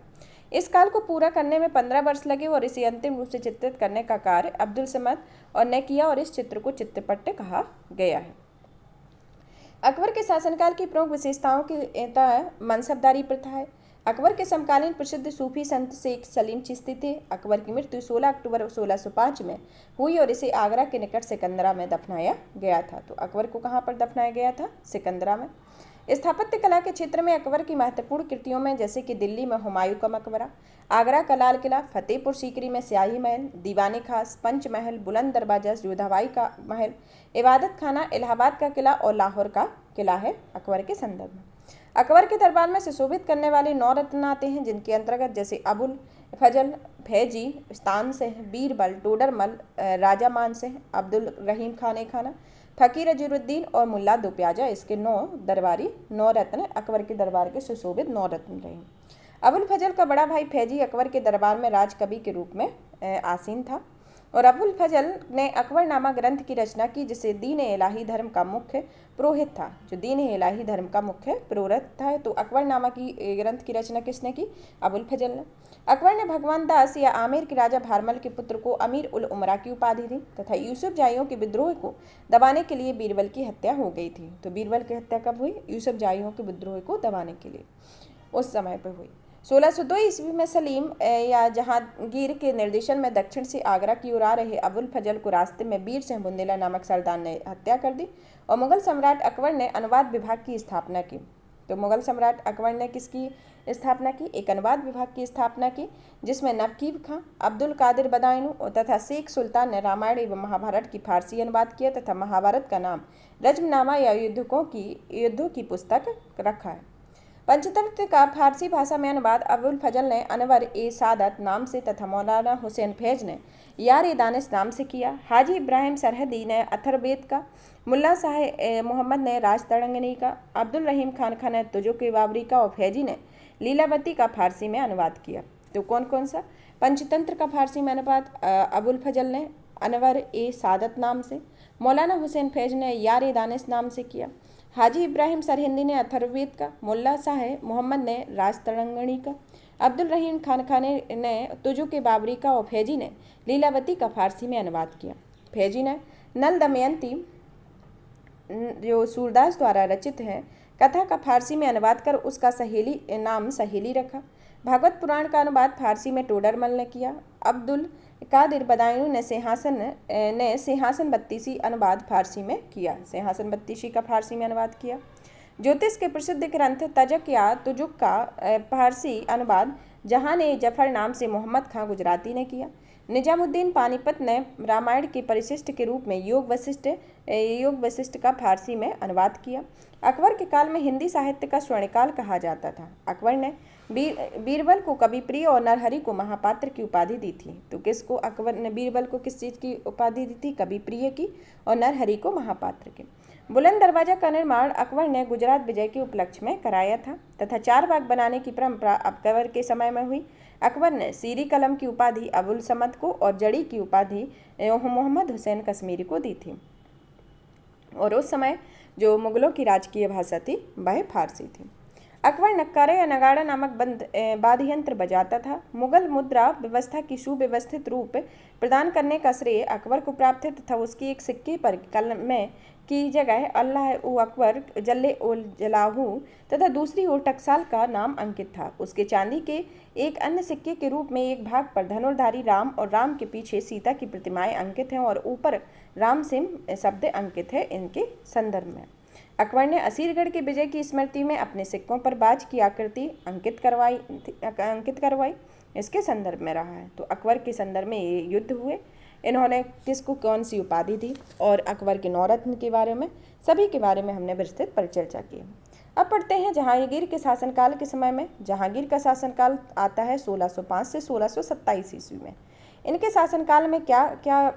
इस काल को पूरा करने में 15 वर्ष लगे और इसे अंतिम रूप से चित्रित करने का कार्य अब्दुल समद और ने किया और इस चित्र को चित्रपट्ट कहा गया है। अकबर के शासनकाल की प्रमुख विशेषताओं की मनसबदारी प्रथा है। अकबर के समकालीन प्रसिद्ध सूफी संत शेख सलीम चिश्ती थे। अकबर की मृत्यु 16 अक्टूबर 1605 में हुई और इसे आगरा के निकट सिकंदरा में दफनाया गया था। तो अकबर को कहाँ पर दफनाया गया था? सिकंदरा में। स्थापत्य कला के क्षेत्र में अकबर की महत्वपूर्ण कृतियों में जैसे कि दिल्ली में हुमायूं का मकबरा, आगरा का लाल किला, फतेहपुर सीकरी में स्याही महल, दीवाने खास, पंच महल, बुलंद दरवाजा, जोधाबाई का महल, इबादत खाना, इलाहाबाद का किला और लाहौर का किला है अकबर के संदर्भ में। अकबर के दरबार में सुशोभित करने वाले 9 रत्न आते हैं, जिनके अंतर्गत जैसे अबुल फजल, फैजी, तानसेन, बीरबल, टोडरमल, राजा मानसिंह, अब्दुल रहीम खाने खाना, फकीर अजरुद्दीन और मुल्ला दो प्याजा, इसके 9 रत्न अकबर के दरबार के सुशोभित 9 रत्न रहे। अबुल फजल का बड़ा भाई फैजी अकबर के दरबार में राजकवि के रूप में आसीन था और अबुल फजल ने अकबरनामा ग्रंथ की रचना की, जिसे दीन इलाही धर्म का मुख्य पुरोहित था। तो अकबरनामा की ग्रंथ की रचना किसने की? अबुल फजल ने। अकबर ने भगवान दास या आमेर के राजा भारमल के पुत्र को अमीर उल उमरा की उपाधि दी तथा यूसुफ जाइयों के विद्रोह को दबाने के लिए बीरबल की हत्या हो गई थी। तो बीरबल की हत्या कब हुई? यूसुफ जाइयों के विद्रोह को दबाने के लिए उस समय पर हुई। 1602 ईस्वी में सलीम या जहांगीर के निर्देशन में दक्षिण से आगरा की ओर आ रहे अबुल फजल को रास्ते में बीर सिंह बुंदेला नामक सरदार ने हत्या कर दी और मुगल सम्राट अकबर ने अनुवाद विभाग की स्थापना की। तो मुगल सम्राट अकबर ने किसकी स्थापना की? एक अनुवाद विभाग की स्थापना की, जिसमें नवकीब खां, अब्दुल कादिर बदायूं तथा शेख सुल्तान ने रामायण एवं महाभारत की फारसी अनुवाद किया तथा महाभारत का नाम रज्मनामा या युद्धों की पुस्तक रखा है। पंचतंत्र का फारसी भाषा में अनुवाद अबुल फजल ने अनवर ए सादत नाम से तथा मौलाना हुसैन फैज ने यार ए दानिश नाम से किया। हाजी इब्राहिम सरहदी ने अथर्ववेद का, मुल्ला साहेब मोहम्मद ने राजतरंगिणी का, अब्दुल रहीम खान ने तुजुक बाबरी का और फैजी ने लीलावती का फारसी में अनुवाद किया। तो कौन कौन सा? पंचतंत्र का फारसी में अनुवाद अबुल फजल ने अनवर ए सादत नाम से, मौलाना हुसैन फैज ने यार ए दानिश नाम से किया, हाजी इब्राहिम सरहिंदी ने अथर्ववेद का, मुल्ला साहेब मोहम्मद ने राजतरंगिणी का, अब्दुल रहीम खान ने तुजुक बाबरी का और फैजी ने लीलावती का फारसी में अनुवाद किया। फैजी ने नल दमयंती जो सूरदास द्वारा रचित है कथा का फारसी में अनुवाद कर उसका सहेली रखा। भागवत पुराण का अनुवाद फारसी में टोडरमल ने किया। अब्दुल कादिर बदायूं ने सिंहासन बत्तीसी अनुवाद फारसी में किया। सिंहासन बत्तीसी का फारसी में अनुवाद किया। ज्योतिष के प्रसिद्ध ग्रंथ तजक या तुजुक का फारसी अनुवाद जहां-ए-जफर नाम से मोहम्मद खां गुजराती ने किया। निजामुद्दीन पानीपत ने रामायण के परिशिष्ट के रूप में योग वशिष्ठ का फारसी में अनुवाद किया। अकबर के काल में हिंदी साहित्य का स्वर्णकाल कहा जाता था। अकबर ने बीरबल को कवि प्रिय और नरहरि को महापात्र की उपाधि दी थी। तो किसको अकबर ने बीरबल को किस चीज़ की उपाधि दी थी? कवि प्रिय की, और नरहरि को महापात्र की। बुलंद दरवाजा का निर्माण अकबर ने गुजरात विजय के उपलक्ष्य में कराया था तथा 4 बाग बनाने की परंपरा अकबर के समय में हुई। अकबर ने सीरी कलम की उपाधि अबुल समद को और जड़ी की उपाधि मोहम्मद हुसैन कश्मीरी को दी थी। और उस समय जो मुगलों की राजकीय भाषा थी वह फारसी थी। अकबर नक्कारा या नगाड़ा नामक वाद्य यंत्र बजाता था। मुगल मुद्रा व्यवस्था की सुव्यवस्थित रूप प्रदान करने का श्रेय अकबर को प्राप्त है तथा उसकी एक सिक्के पर कलम में की जगह अल्लाह उ अकबर जल्ले उल जलाहू तथा दूसरी ओर टकसाल का नाम अंकित था। उसके चांदी के एक अन्य सिक्के के रूप में एक भाग पर धनुर्धारी राम और राम के पीछे सीता की प्रतिमाएं अंकित हैं और ऊपर राम सिंह शब्द अंकित है। इनके संदर्भ में अकबर ने असीरगढ़ के विजय की स्मृति में अपने सिक्कों पर बाज की आकृति अंकित करवाई। इसके संदर्भ में रहा है। तो अकबर के संदर्भ में ये युद्ध हुए। इन्होंने किसको कौन सी उपाधि दी और अकबर के नौरत्न के बारे में, सभी के बारे में हमने विस्तृत परिचर्चा की। अब पढ़ते हैं जहांगीर के शासनकाल के समय में। जहांगीर का शासनकाल आता है 1605 से 1627 ईस्वी में। इनके शासनकाल में क्या क्या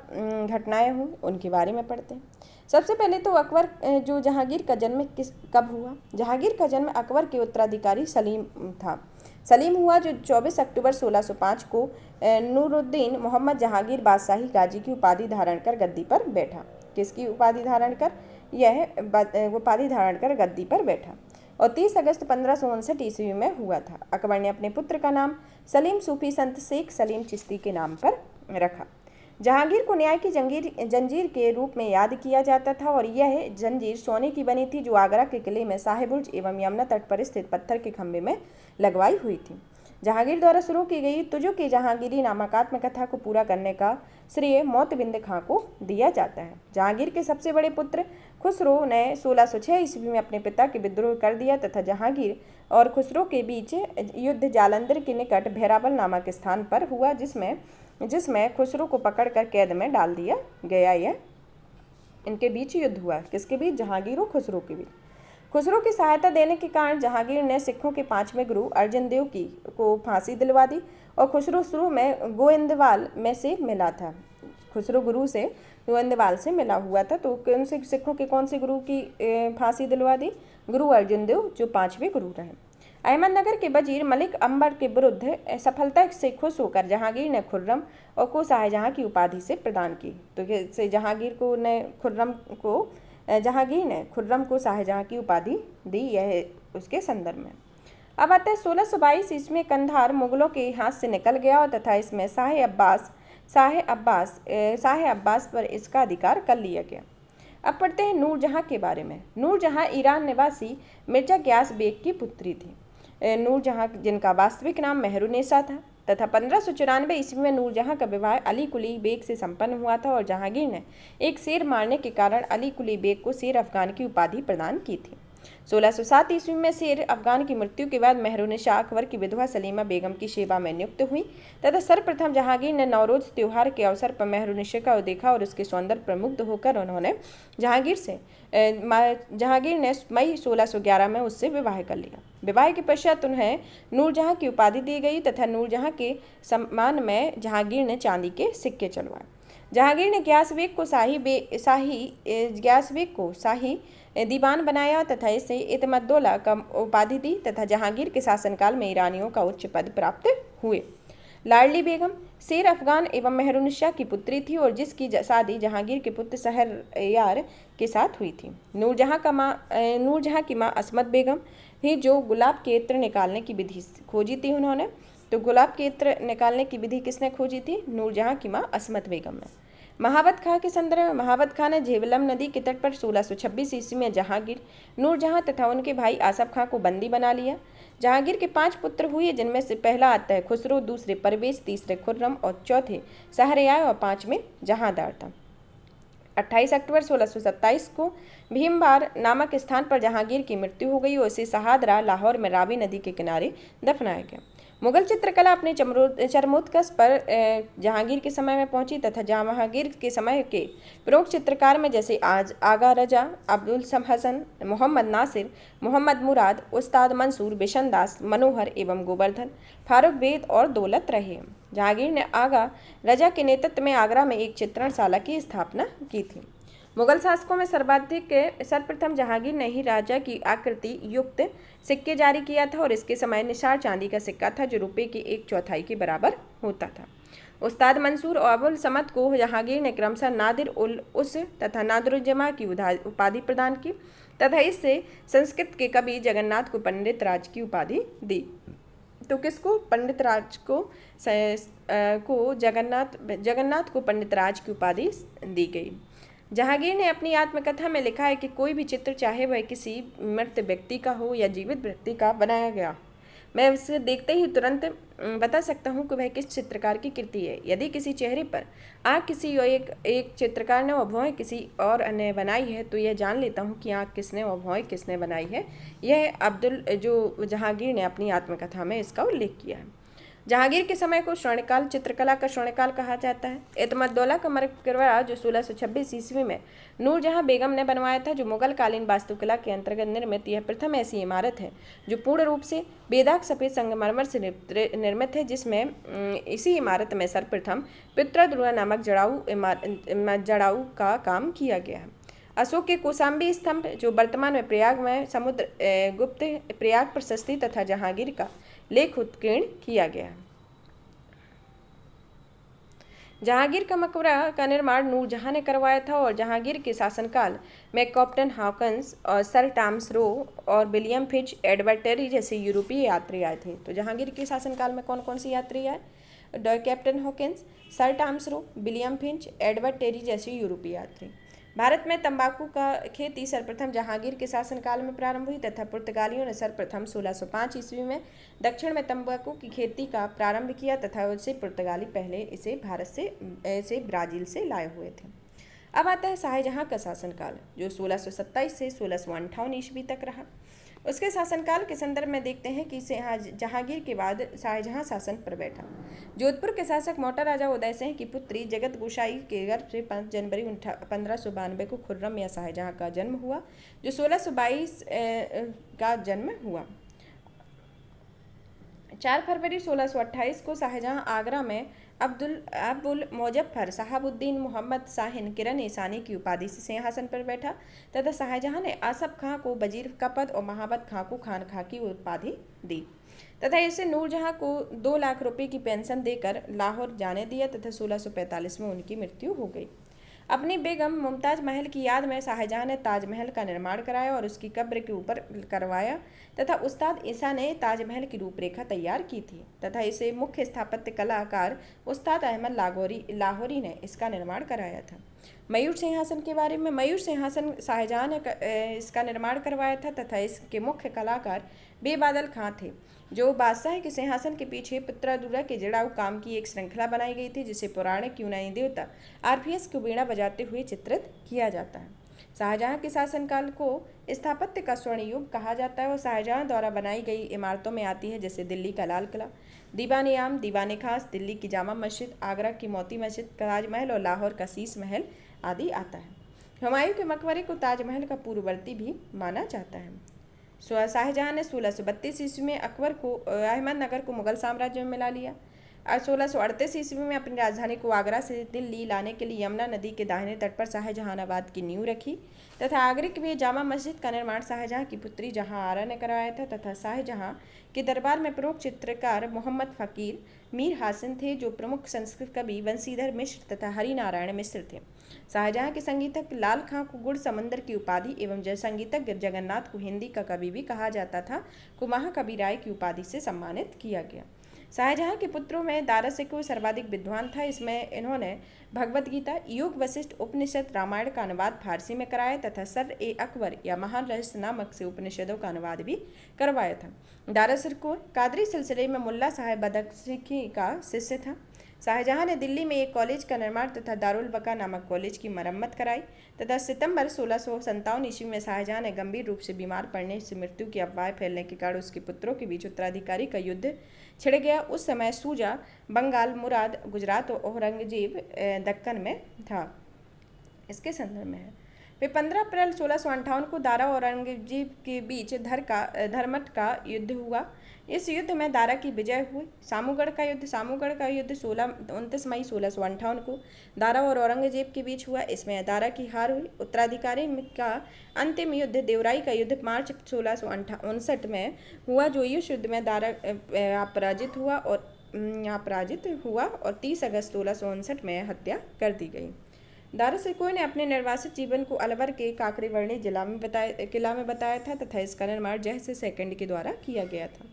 घटनाएं हुई उनके बारे में पढ़ते हैं। सबसे पहले तो अकबर जो जहांगीर का जन्म कब हुआ? जहांगीर का जन्म अकबर के उत्तराधिकारी सलीम था। सलीम हुआ जो 24 अक्टूबर 1605 को नूरुद्दीन मोहम्मद जहांगीर बादशाही गाजी की उपाधि धारण कर गद्दी पर बैठा। किसकी उपाधि धारण कर? यह उपाधि धारण कर गद्दी पर बैठा और 30 अगस्त 1559 ईस्वी में हुआ था। अकबर ने अपने पुत्र का नाम सलीम सूफी संत शेख सलीम चिश्ती के नाम पर रखा। जहांगीर को न्याय की जंजीर के रूप में याद किया जाता था और यह जंजीर सोने की बनी थी जो आगरा के किले में साहिबुर्ज एवं यमुना तट पर स्थित पत्थर के खंभे में लगवाई हुई थी। जहांगीर द्वारा शुरू की गई तुजो की जहांगीरी नामक आत्मकथा को पूरा करने का श्रेय मोतबिंद खां को दिया जाता है। जहांगीर के सबसे बड़े पुत्र खुसरो ने 1606 ईस्वी में अपने पिता के विद्रोह कर दिया तथा जहांगीर और खुसरो के बीच युद्ध जालंधर के निकट भैराबल नामक स्थान पर हुआ जिसमें खुसरो को पकड़कर कैद में डाल दिया गया। यह इनके बीच युद्ध हुआ। किसके बीच? जहांगीर और खुसरो के बीच। खुसरो की सहायता देने के कारण जहांगीर ने सिखों के 5वें गुरु अर्जन देव को फांसी दिलवा दी और खुसरो शुरू में गोविंदवाल में से मिला था। खुसरो गुरु से गोविंदवाल से मिला हुआ था। तो कौन से सिखों के कौन से गुरु की फांसी दिलवा दी? गुरु अर्जन देव जो 5वें गुरु रहे। अहमदनगर के वजीर मलिक अंबर के विरुद्ध सफलता से खुश होकर जहांगीर ने खुर्रम और को शाहजहां की उपाधि से प्रदान की। तो जहांगीर ने खुर्रम को शाहजहां की उपाधि दी। यह उसके संदर्भ में। अब आता है 1622 ईस्वी में कंधार मुगलों के हाथ से निकल गया तथा इसमें शाह अब्बास पर इसका अधिकार कर लिया गया। अब पढ़ते हैं नूरजहां के बारे में। नूरजहां ईरान निवासी मिर्जा ग्यास बेग की पुत्री थी। नूरजहां जिनका वास्तविक नाम मेहरुन्निसा था तथा 1594 ईस्वी में नूरजहां का विवाह अली कुली बेग से संपन्न हुआ था और जहांगीर ने एक शेर मारने के कारण अली कुली बेग को शेर अफगान की उपाधि प्रदान की थी। 1607 ईस्वी में शेर अफगान की मृत्यु के बाद मेहरुन्निसा अकबर की विधवा सलीमा बेगम की सेवा में नियुक्त हुई तथा सर्वप्रथम जहांगीर ने नवरोज त्योहार के अवसर पर मेहरुन्निसा को देखा और उसके सौंदर्य पर मुग्ध होकर उन्होंने जहांगीर ने मई 1611 में उससे विवाह कर लिया। विवाह के पश्चात उन्हें नूरजहां की उपाधि दी गई तथा नूरजहां के सम्मान में जहांगीर ने चांदी के सिक्के चलवाए। जहांगीर ने ग्यास बेग को शाही दीवान बनाया तथा इसे इतमद्दौला का उपाधि दी तथा जहांगीर के शासनकाल में ईरानियों का उच्च पद प्राप्त हुए। लाडली बेगम शेर अफगान एवं मेहरुन्निसा की पुत्री थी और जिसकी शादी जहांगीर के पुत्र शहरयार के साथ हुई थी। नूरजहां की माँ असमत बेगम ही जो गुलाब के इत्र निकालने की विधि खोजी थी उन्होंने। तो गुलाब के इत्र निकालने की विधि किसने खोजी थी? नूरजहां की माँ असमत बेगम ने। महावत खां के संदर्भ में महावत खां ने झेलम नदी के तट पर 1626 ईस्वी में जहांगीर, नूरजहां तथा उनके भाई आसफ खां को बंदी बना लिया। जहांगीर के 5 पुत्र हुए जिनमें से पहला आता है खुसरो, दूसरे परवेज, तीसरे खुर्रम और चौथे शहरयार और 5वें जहांदार था। 28 अक्टूबर 1627 को भीमबार नामक स्थान पर जहांगीर की मृत्यु हो गई और इसे शहादरा लाहौर में रावी नदी के किनारे दफनाया गया। मुगल चित्रकला अपने चरमोत्कर्ष पर जहांगीर के समय में पहुंची तथा जहांगीर के समय के प्रमुख चित्रकार में जैसे आज आगा रजा, अब्दुल हसन, मोहम्मद नासिर, मोहम्मद मुराद, उस्ताद मंसूर, बिशनदास, मनोहर एवं गोवर्धन, फारूक बेद और दौलत रहे। जहांगीर ने आगा रजा के नेतृत्व में आगरा में एक चित्रणशाला की स्थापना की थी। मुगल शासकों में सर्वप्रथम जहांगीर ने ही राजा की आकृति युक्त सिक्के जारी किया था और इसके समय निशार चांदी का सिक्का था जो रुपये की 1/4 के बराबर होता था। उस्ताद मंसूर और अबुल समद को जहांगीर ने क्रमशः नादिर उल उस तथा नादिरुज्जमा की उपाधि प्रदान की तथा इससे संस्कृत के कवि जगन्नाथ को पंडित राज की उपाधि दी। तो किसको? पंडित राज को जगन्नाथ को पंडित राज की उपाधि दी गई। जहांगीर ने अपनी आत्मकथा में लिखा है कि कोई भी चित्र चाहे वह किसी मृत व्यक्ति का हो या जीवित व्यक्ति का बनाया गया, मैं उसे देखते ही तुरंत बता सकता हूँ कि वह किस चित्रकार की कृति है। यदि किसी चेहरे पर आँख किसी एक चित्रकार ने और भौहें किसी और ने बनाई है तो यह जान लेता हूँ कि आँख किसने और भौहें किसने बनाई है। यह जो जहांगीर ने अपनी आत्मकथा में इसका उल्लेख किया है। जहांगीर के समय को स्वर्णकाल, चित्रकला का स्वर्णकाल कहा जाता है। एतमद्दौला का मकबरा जो 1626 ईस्वी में नूरजहां बेगम ने बनवाया था, जो मुगल कालीन वास्तुकला के अंतर्गत निर्मित यह प्रथम ऐसी इमारत है जो पूर्ण रूप से बेदाग सफ़ेद संगमरमर से निर्मित है, जिसमें इसी इमारत में सर्वप्रथम पित्रद्रुआ नामक जड़ाऊ का काम किया गया है। अशोक के कौशाम्बी स्तंभ जो वर्तमान में प्रयाग में समुद्र गुप्त प्रयाग प्रशस्ति तथा जहांगीर का लेख उत्कीर्ण किया गया। जहांगीर का मकबरा का निर्माण नूरजहां ने करवाया था और जहांगीर के शासनकाल में कैप्टन हॉकिंस और सर टॉमस रो और विलियम फिच एडवर्ड टेरी जैसे यूरोपीय यात्री आए थे। तो जहांगीर के शासनकाल में कौन कौन सी यात्री आए? Captain Hawkins, sir Thomas Roe, William Finch, Edward Terry जैसे यूरोपीय यात्री। भारत में तंबाकू का खेती सर्वप्रथम जहांगीर के शासनकाल में प्रारंभ हुई तथा पुर्तगालियों ने सर्वप्रथम 1605 ईस्वी में दक्षिण में तंबाकू की खेती का प्रारंभ किया तथा उससे पुर्तगाली पहले इसे ब्राज़ील से लाए हुए थे। अब आता है शाहजहां का शासनकाल जो 1627 से 1658 ईस्वी तक रहा। उसके शासनकाल के संदर्भ में देखते हैं कि जहांगीर के बाद शाहजहां शासन पर बैठा। जोधपुर के शासक मोटा राजा उदय सिंह की पुत्री जगत गोसाई के गर्भ से 5 जनवरी 1592 को खुर्रम या शाहजहां का जन्म हुआ, जो 1622 का जन्म हुआ। 4 फरवरी 1628 को शाहजहां आगरा में अब्दुल मुजफ्फर शहाबुद्दीन मोहम्मद शाहीन किरण ईसानी की उपाधि से सिंहासन पर बैठा तथा शाहजहां ने आसफ खां को वजीर का पद और महाबत खां को खानखां की उपाधि दी तथा इसे नूरजहां को 2 लाख रुपए की पेंशन देकर लाहौर जाने दिया तथा 1645 में उनकी मृत्यु हो गई। अपनी बेगम मुमताज महल की याद में शाहजहां ने ताजमहल का निर्माण कराया और उसकी कब्र के ऊपर करवाया तथा उस्ताद ईसा ने ताजमहल की रूपरेखा तैयार की थी तथा इसे मुख्य स्थापत्य कलाकार उस्ताद अहमद लाहौरी ने इसका निर्माण कराया था। मयूर सिंहासन के बारे में, मयूर सिंहासन शाहजहां ने इसका निर्माण करवाया था तथा इसके मुख्य कलाकार बेबादल खां थे, जो बादशाह के सिंहासन के पीछे पित्रादुरा के जड़ाऊ काम की एक श्रृंखला बनाई गई थी, जिसे पौराणिक यूनानी देवता आर्फियस को वीणा बजाते हुए चित्रित किया जाता है। शाहजहां के शासनकाल को स्थापत्य का स्वर्ण युग कहा जाता है और शाहजहां द्वारा बनाई गई इमारतों में आती है जैसे दिल्ली का लाल किला, दीवान आम, दीवान खास, दिल्ली की जामा मस्जिद, आगरा की मोती मस्जिद, ताजमहल और लाहौर का शीश महल आदि आता है। हुमायूं के मकबरे को ताजमहल का पूर्ववर्ती भी माना जाता है। शाहजहां ने 1632 ईस्वी में अहमदनगर को मुगल साम्राज्य में मिला लिया और 1638 ईस्वी में अपनी राजधानी को आगरा से दिल्ली लाने के लिए यमुना नदी के दाहिने तट पर शाहजहानाबाद की नींव रखी तथा आगरे में जामा मस्जिद का निर्माण शाहजहां की पुत्री जहां आरा ने करवाया था तथा शाहजहां के दरबार में प्रमुख चित्रकार मोहम्मद फ़कीर मीर हासिन थे, जो प्रमुख संस्कृत कवि बंशीधर मिश्र तथा हरिनारायण मिश्र थे। शाहजहां के संगीतक लाल खां को गुड़ समंदर की उपाधि एवं संगीतज्ञ जगन्नाथ को हिंदी का कवि भी कहा जाता था को महाकवि राय की उपाधि से सम्मानित किया गया। शाहजहां के पुत्रों में दारासिकों सर्वाधिक विद्वान था। इसमें इन्होंने भगवद गीता, योग वशिष्ठ उपनिषद, रामायण का अनुवाद फारसी में कराया तथा सर-ए-अकबर या महान रहस्य नामक से उपनिषदों का अनुवाद भी करवाया था। दारासिकों कादरी सिलसिले में मुल्ला साहेब बदख्शी का शिष्य था। शाहजहां ने दिल्ली में एक कॉलेज का निर्माण तथा दारुल बका नामक कॉलेज की मरम्मत कराई तथा सितंबर 1657 ईस्वी में शाहजहां ने गंभीर रूप से बीमार पड़ने से मृत्यु की अफवाह फैलने के कारण उसके पुत्रों के बीच उत्तराधिकारी का युद्ध छिड़ गया। उस समय सूजा बंगाल, मुराद गुजरात और औरंगजेब दक्कन में था। इसके संदर्भ में है वे 15 अप्रैल 1658 को दारा और औरंगजेब के बीच धरमट का युद्ध हुआ। इस युद्ध में दारा की विजय हुई। सामूगढ़ का युद्ध 29 मई 1658 को दारा और औरंगजेब के बीच हुआ। इसमें दारा की हार हुई। उत्तराधिकारी का अंतिम युद्ध देवराई का युद्ध मार्च 1659 में हुआ, जो इस युद्ध में दारा पराजित हुआ और 30 अगस्त 1659 में हत्या कर दी गई। दारा शिकोह ने अपने निर्वासित जीवन को अलवर के काकड़ीवर्णी किला में बताया था तथा इसका निर्माण जयसिंह सेकंड के द्वारा किया गया था।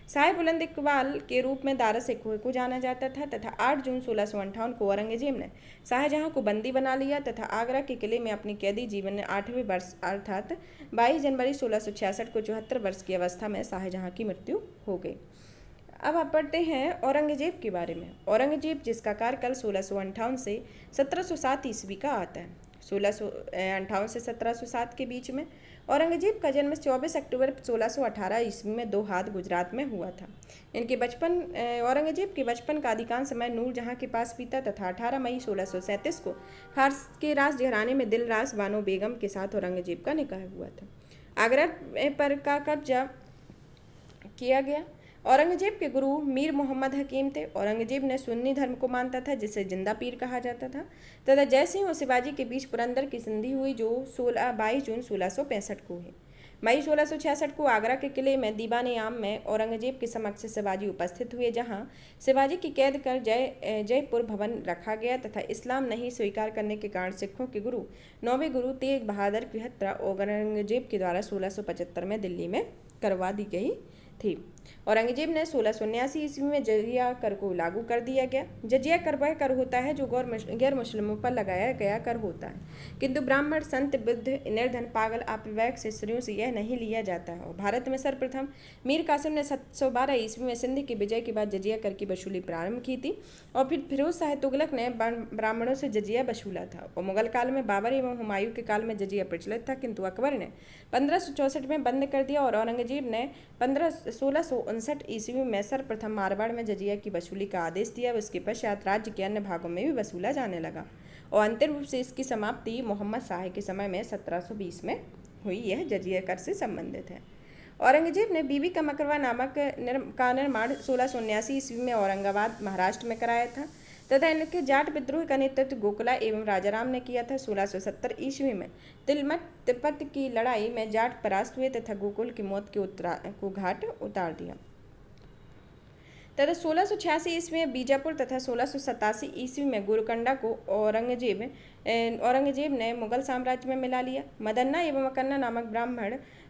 शाह बुलंद इकबाल के रूप में दारा शिकोह को जाना जाता था तथा 8 जून 1658 को औरंगजेब ने शाहजहां को बंदी बना लिया तथा आगरा के किले में अपनी कैदी जीवन में 8वें वर्ष अर्थात 22 जनवरी 1666 को 74 वर्ष की अवस्था में शाहजहां की मृत्यु हो गई। अब आप पढ़ते हैं औरंगजेब के बारे में। औरंगजेब, जिसका कार्यकाल 1658 से 1707 ईस्वी का आता है। 1658 से 1707 के बीच में औरंगजेब का जन्म 24 अक्टूबर 1618 ईस्वी में दोहाद, गुजरात में हुआ था। औरंगजेब के बचपन का अधिकांश समय नूरजहां के पास बीता तथा 18 मई 1637 को फारस के राजघराने में दिलरास बानो बेगम के साथ औरंगजेब का निकाह हुआ था। आगरा पर का कब्जा किया गया। औरंगजेब के गुरु मीर मोहम्मद हकीम थे। औरंगजेब ने सुन्नी धर्म को मानता था, जिसे जिंदा पीर कहा जाता था तथा जयसिंह और शिवाजी के बीच पुरंदर की संधि हुई, जो 22 जून 1665 को हुई। मई 1666 को आगरा के किले में दीवान आम में औरंगजेब के समक्ष शिवाजी उपस्थित हुए, जहां शिवाजी की कैद कर जयपुर भवन रखा गया तथा इस्लाम नहीं स्वीकार करने के कारण सिखों के गुरु 9वें गुरु तेग बहादुर की हत्या औरंगजेब के द्वारा 1675 में दिल्ली में करवा दी गई थी। औरंगजेब ने 1679 ईस्वी में जजिया कर को लागू कर दिया गया। जजिया कर वह कर होता है जो गैर मुस्लिमों पर लगाया गया कर होता है, किंतु ब्राह्मण, संत, वृद्ध, निर्धन, पागल, अपविवेक से स्त्रियों से यह नहीं लिया जाता है। और भारत में सर्वप्रथम मीर कासिम ने 712 ईस्वी में सिंध की विजय के बाद जजिया कर की वसूली प्रारंभ की थी और फिर फिरोज शाह तुगलक ने ब्राह्मणों से जजिया वसूला था। और मुगल काल में बाबर एवं हुमायूं के काल में जजिया प्रचलित था, किंतु अकबर ने 1564 में बंद कर दिया और औरंगजेब ने 1659 ईस्वी में सर्वप्रथम मारवाड़ में जजिया की वसूली का आदेश दिया। उसके पश्चात राज्य के अन्य भागों में भी वसूला जाने लगा और अंतिम रूप से इसकी समाप्ति मोहम्मद शाह के समय में 1720 में हुई। यह जजिया कर से संबंधित है। औरंगजेब ने बीबी का मकरवा नामक का निर्माण 1679 ईस्वी में औरंगाबाद, महाराष्ट्र में कराया था तथा इनके जाट विद्रोह का नेतृत्व गोखला एवं राजाराम ने किया था। 1670 ईस्वी में तिब्बत की लड़ाई में जाट परास्त हुए तथा गोकुल की मौत को घाट उतार दिया तथा 1686 ईस्वी में बीजापुर तथा 1687 ईस्वी में गोरकंडा को औरंगजेब ने मुगल साम्राज्य में मिला लिया। मदन्ना एवं मकन्ना नामक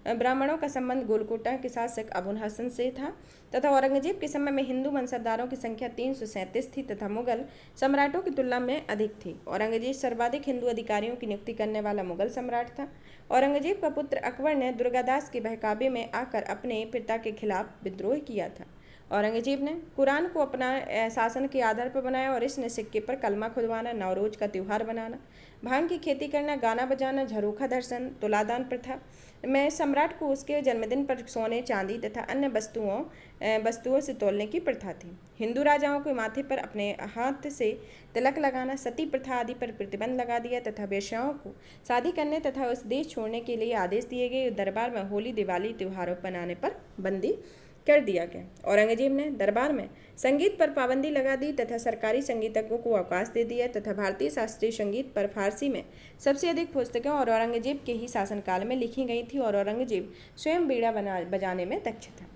ब्राह्मणों का संबंध गोलकोटा के शासक अबुल हसन से था तथा औरंगजेब के समय में हिंदू वंशधारों की संख्या 337 थी तथा मुगल सम्राटों की तुलना में अधिक थी। औरंगजेब सर्वाधिक हिंदू अधिकारियों की नियुक्ति करने वाला मुगल सम्राट था। औरंगजेब का पुत्र अकबर ने दुर्गादास के बहकावे में आकर अपने पिता के खिलाफ विद्रोह किया था। औरंगजेब ने कुरान को अपना शासन के आधार पर बनाया और इसने सिक्के पर कलमा खुदवाना, नवरोज का त्यौहार बनाना, भांग की खेती करना, गाना बजाना, झरोखा दर्शन, तुलादान प्रथा में सम्राट को उसके जन्मदिन पर सोने, चांदी तथा अन्य वस्तुओं से तोलने की प्रथा थी। हिंदू राजाओं के माथे पर अपने हाथ से तिलक लगाना, सती प्रथा आदि पर प्रतिबंध लगा दिया तथा वेश्याओं को शादी करने तथा उस देश छोड़ने के लिए आदेश दिए गए। दरबार में होली, दिवाली त्योहारों बनाने पर बंदी कर दिया गया। औरंगजेब ने दरबार में संगीत पर पाबंदी लगा दी तथा सरकारी संगीतज्ञों को अवकाश दे दिया तथा भारतीय शास्त्रीय संगीत पर फारसी में सबसे अधिक पुस्तकें और औरंगजेब के ही शासनकाल में लिखी गई थी और औरंगजेब स्वयं बीड़ा बजाने में दक्ष था।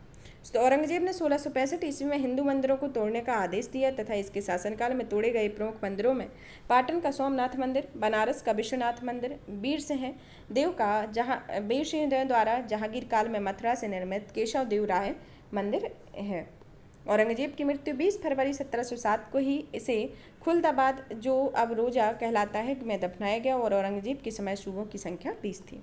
तो औरंगजेब ने 1665 ईस्वी में हिंदू मंदिरों को तोड़ने का आदेश दिया तथा इसके शासनकाल में तोड़े गए प्रमुख मंदिरों में पाटन का सोमनाथ मंदिर, बनारस का विश्वनाथ मंदिर, वीर सिंह देव द्वारा जहांगीर काल में मथुरा से निर्मित केशव देव राय मंदिर है। औरंगजेब की मृत्यु 20 फरवरी 1707 को ही इसे खुलदाबाद, जो अब रोजा कहलाता है, में दफनाया गया और औरंगजेब के समय सूबों की संख्या 20 थी।